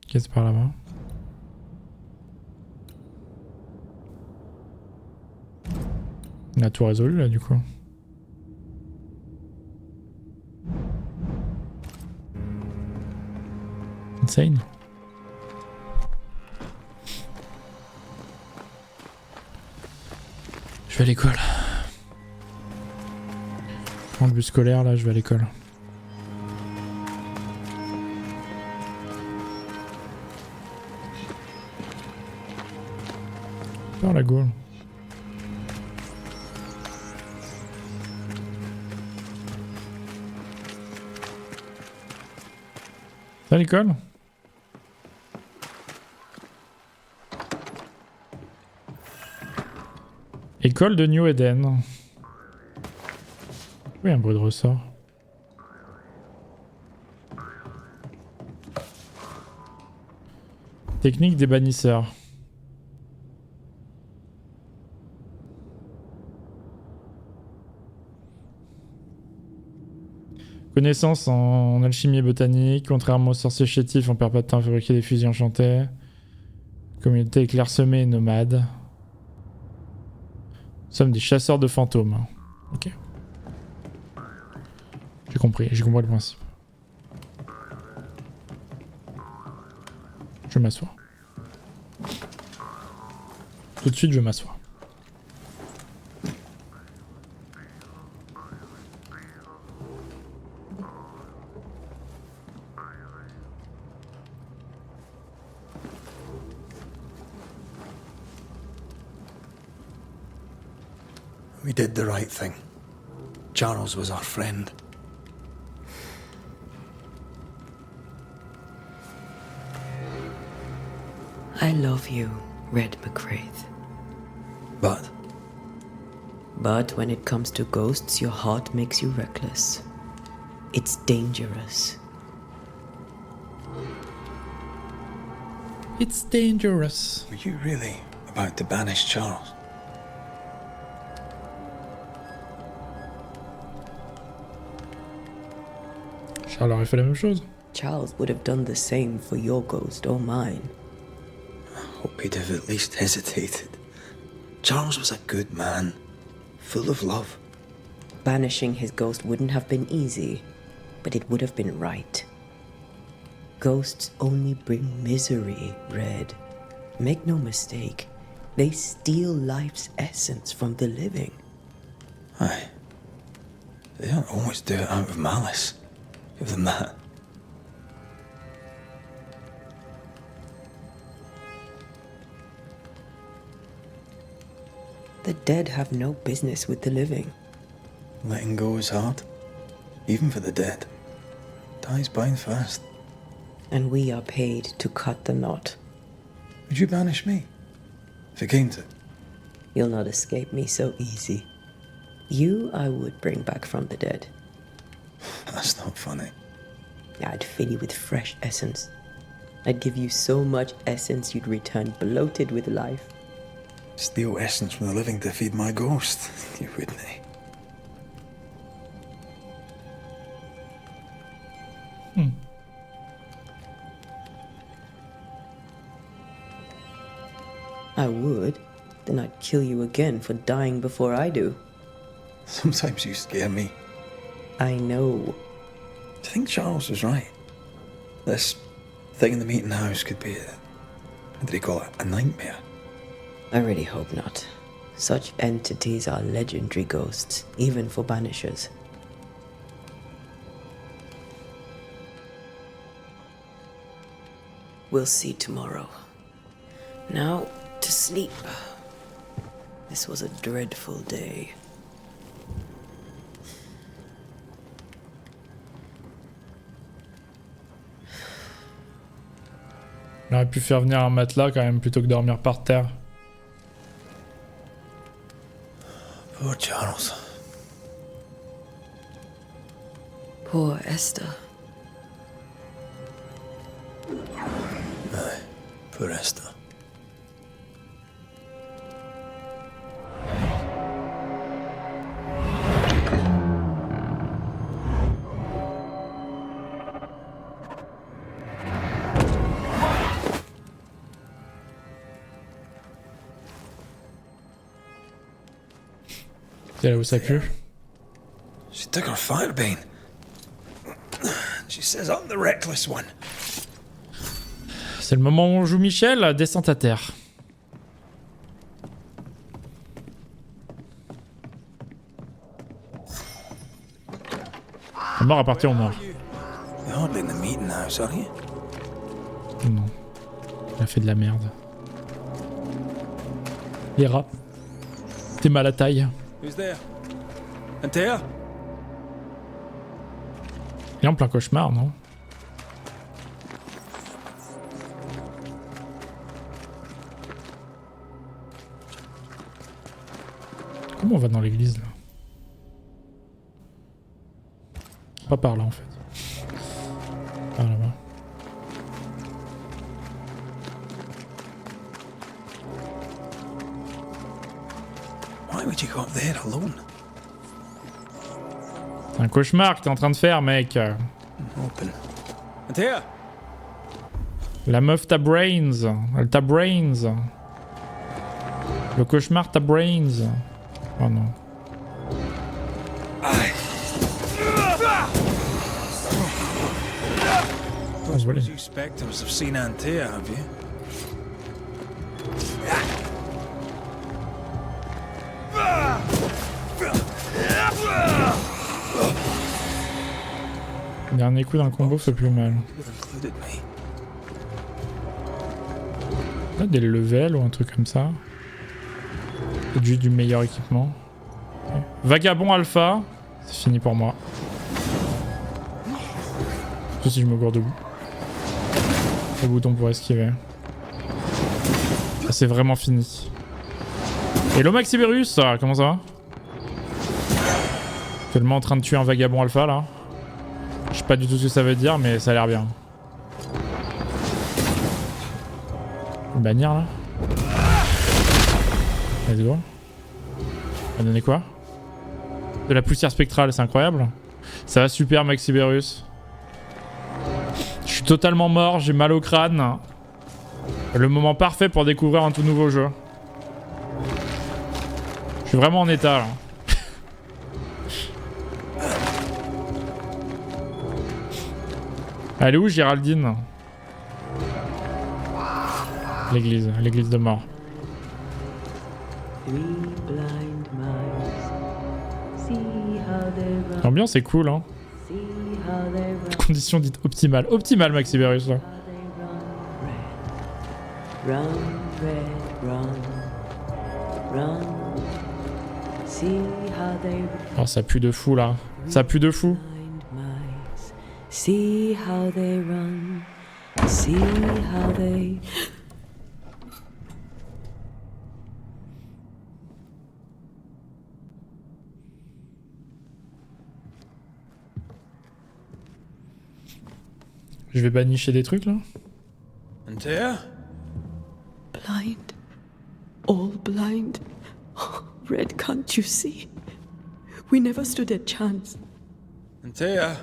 Qu'est-ce par là-bas? On a tout résolu là du coup. Insane. Je vais à l'école. Je prends le bus scolaire là, je vais à l'école. Par la Gaule. C'est à l'école? Col de New Eden. Oui, un bruit de ressort. Technique des bannisseurs. Connaissance en alchimie et botanique. Contrairement aux sorciers chétifs, on perd pas de temps à fabriquer des fusils enchantés. Communauté clairsemée et nomade. Nous sommes des chasseurs de fantômes. Ok. J'ai compris le principe. Je m'assois. Tout de suite, je m'assois. We did the right thing. Charles was our friend. I love you, Red McCraith. But when it comes to ghosts, your heart makes you reckless. It's dangerous. It's dangerous. were you really about to banish Charles? Charles aurait fait la même chose. Charles would have done the same for your ghost or mine. I hope he'd have at least hesitated. Charles was a good man, full of love. Banishing his ghost wouldn't have been easy, but it would have been right. Ghosts only bring misery, Red. Make no mistake, they steal life's essence from the living. Aye. They don't always do it out of malice. Give them that. The dead have no business with the living. Letting go is hard, even for the dead. Ties bind fast. And we are paid to cut the knot. Would you banish me? If it came to it? You'll not escape me so easy. You I would bring back from the dead. That's not funny. I'd fill you with fresh essence. I'd give you so much essence you'd return bloated with life. Steal essence from the living to feed my ghost. You wouldn't, eh? I would. Then I'd kill you again for dying before I do. Sometimes you scare me. I know. I think Charles was right. This thing in the meeting house could be what did he call it? A nightmare. I really hope not. Such entities are legendary ghosts, even for Banishers. We'll see tomorrow. Now, to sleep. This was a dreadful day. On aurait pu faire venir un matelas quand même plutôt que dormir par terre. Poor Charles. Poor Esther. Aye, poor Esther. C'est là où ça pue. She took her firebane. She says I'm the reckless one. C'est le moment où on joue Michel, descente à terre. La mort appartient aux morts. You're hardly in the meeting house, are you? Non. Il a fait de la merde. Les rats. T'es mal à taille. Who's there? Antea? Il est en plein cauchemar, non? Comment on va dans l'église là? Pas par là en fait. Par là-bas. Why would you go up there alone? C'est un cauchemar que t'es en train de faire, mec. Open. Antea! La meuf t'a brains. Elle t'a brains. Le cauchemar t'a brains. Oh non. Those you spectres have seen Antea, have you? Dernier coup d'un combo fait plus mal. Là, des levels ou un truc comme ça. Peut-être juste du meilleur équipement. Okay. Vagabond alpha. C'est fini pour moi. Sauf si je me gourde debout. Le bouton pour esquiver. C'est vraiment fini. Hello Maxibérus, comment ça va? Tellement en train de tuer un vagabond alpha là. Je sais pas du tout ce que ça veut dire, mais ça a l'air bien. Bannir là. Let's go. Ça va donner quoi? De la poussière spectrale, c'est incroyable. Ça va super Maxibérus. Je suis totalement mort, j'ai mal au crâne. Le moment parfait pour découvrir un tout nouveau jeu. Je suis vraiment en état là. Elle est où Géraldine? L'église de mort. L'ambiance est cool hein. Conditions dites optimales. Optimales Maxibérus là. Oh ça pue de fou là. Ça pue de fou. See how they run. See how they... Je vais banicher des trucs là. Antea? Blind. All blind. Red, can't you see? We never stood a chance. Antea,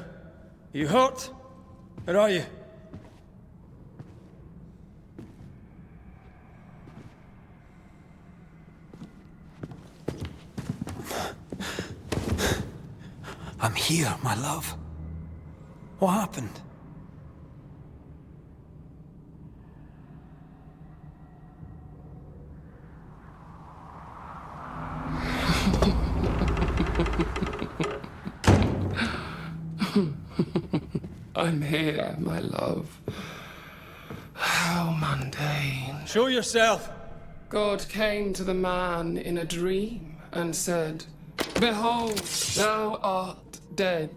you hurt? Where are you? I'm here, my love. What happened? I'm here, my love. How mundane. Show yourself! God came to the man in a dream and said, "Behold, thou art dead."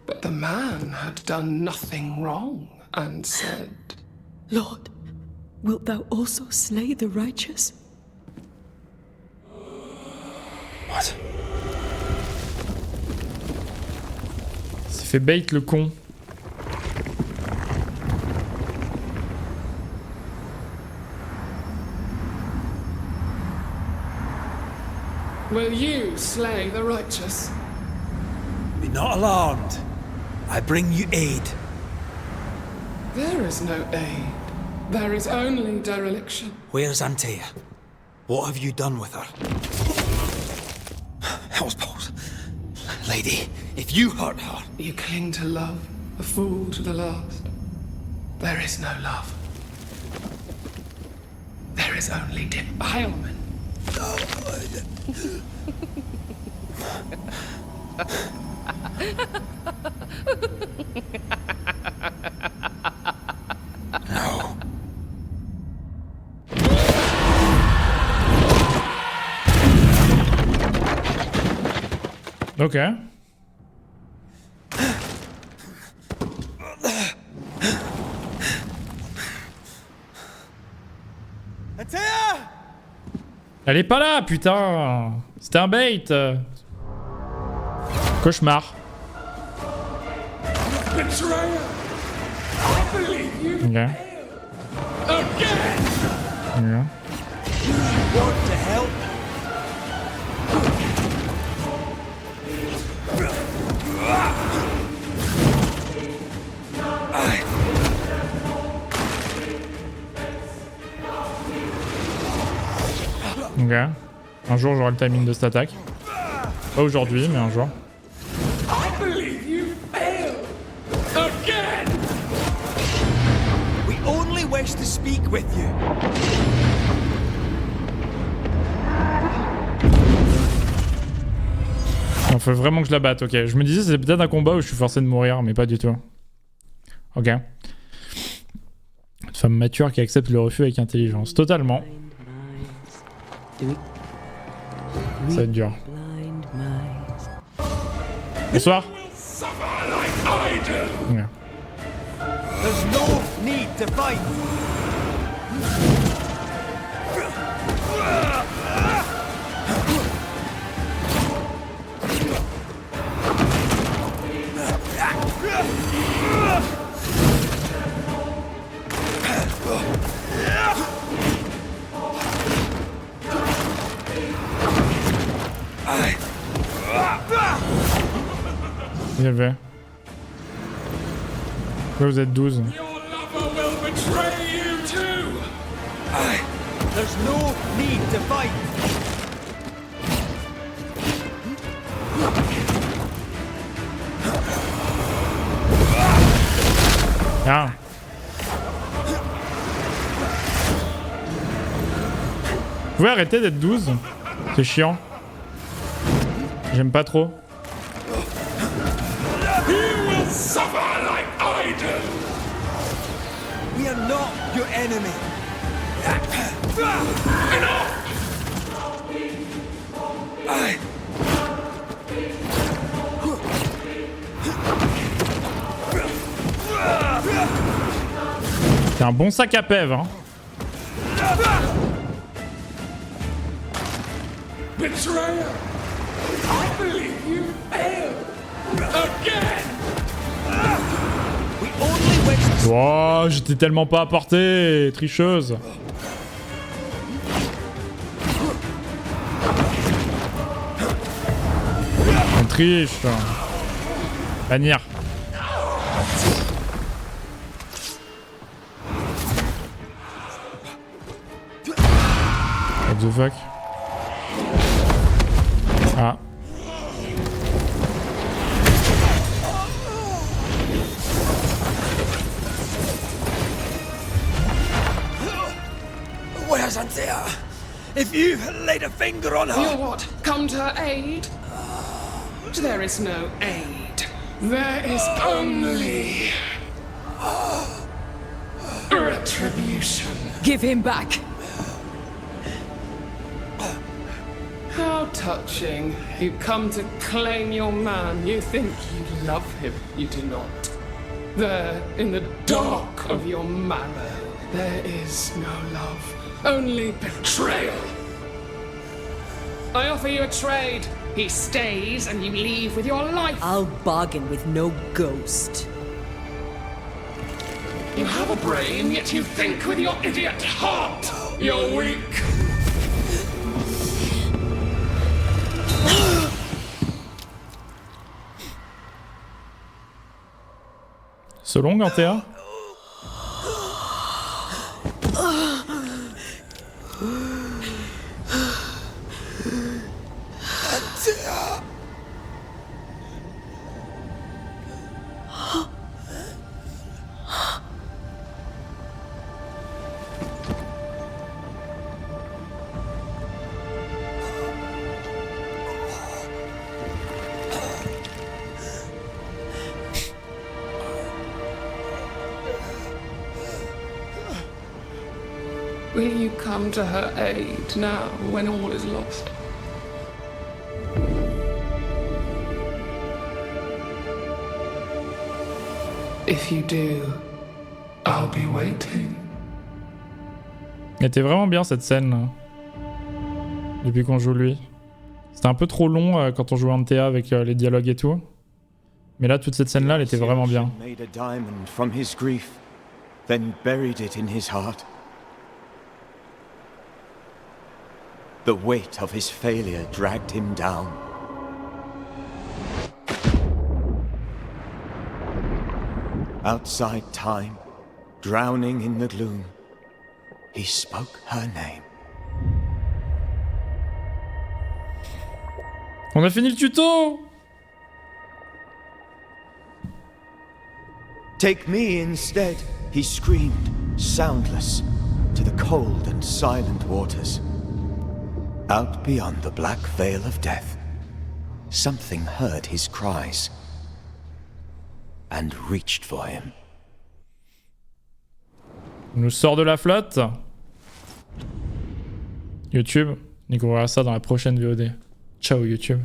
But the man had done nothing wrong and said, Lord, wilt thou also slay the righteous? What? Il s'est fait bait le con. "Will you slay the righteous?" Be not alarmed. I bring you aid. There is no aid. There is only dereliction. Where's Antea? What have you done with her? Hell's balls. Lady, if you hurt her... You cling to love, a fool to the last. There is no love. There is only defilement. No. Ok. Elle est pas là, putain. C'était un bait. Cauchemar. Ok. Ok. Un jour j'aurai le timing de cette attaque. Pas aujourd'hui, mais un jour. We only wish to speak with you. Il faut vraiment que je la batte, ok. Je me disais c'est peut-être un combat où je suis forcé de mourir, mais pas du tout. Ok. Une femme mature qui accepte le refus avec intelligence. Totalement. Ça va être dur. Bonsoir. Ouais. There's no need to fight. Bien vu. Pourquoi vous êtes 12? There's no need to fight. Ah. Vous pouvez arrêter d'être 12? C'est chiant. J'aime pas trop. We are not your enemy. C'est un bon sac à pève, hein. Wow, j'étais tellement pas à portée, tricheuse. On triche. Bannir. What the fuck? Ah. Where's Anthea? If you laid a finger on her... You what? Come to her aid? There is no aid. There is only... retribution. Give him back. How touching. You come to claim your man. You think you love him. You do not. There, in the dark of your marrow, there is no love. Only betrayal. I offer you a trade. He stays and you leave with your life. I'll bargain with no ghost. You have a brain, yet you think with your idiot heart. You're weak. So long, Anthea? Will you come to her aid now, when all is lost? If you do, I'll be waiting. Elle était vraiment bien cette scène là. Depuis qu'on joue lui. C'était un peu trop long quand on jouait en TA avec les dialogues et tout. Mais là, toute cette scène-là, elle était vraiment bien. Made a diamond from his grief, then buried it in his heart. The weight of his failure dragged him down. Outside time, drowning in the gloom, he spoke her name. On a fini le tuto! Take me instead, he screamed, soundless, to the cold and silent waters. Out beyond the black veil of death, something heard his cries and reached for him. On nous sort de la flotte. YouTube, on découvrira ça dans la prochaine VOD. Ciao YouTube.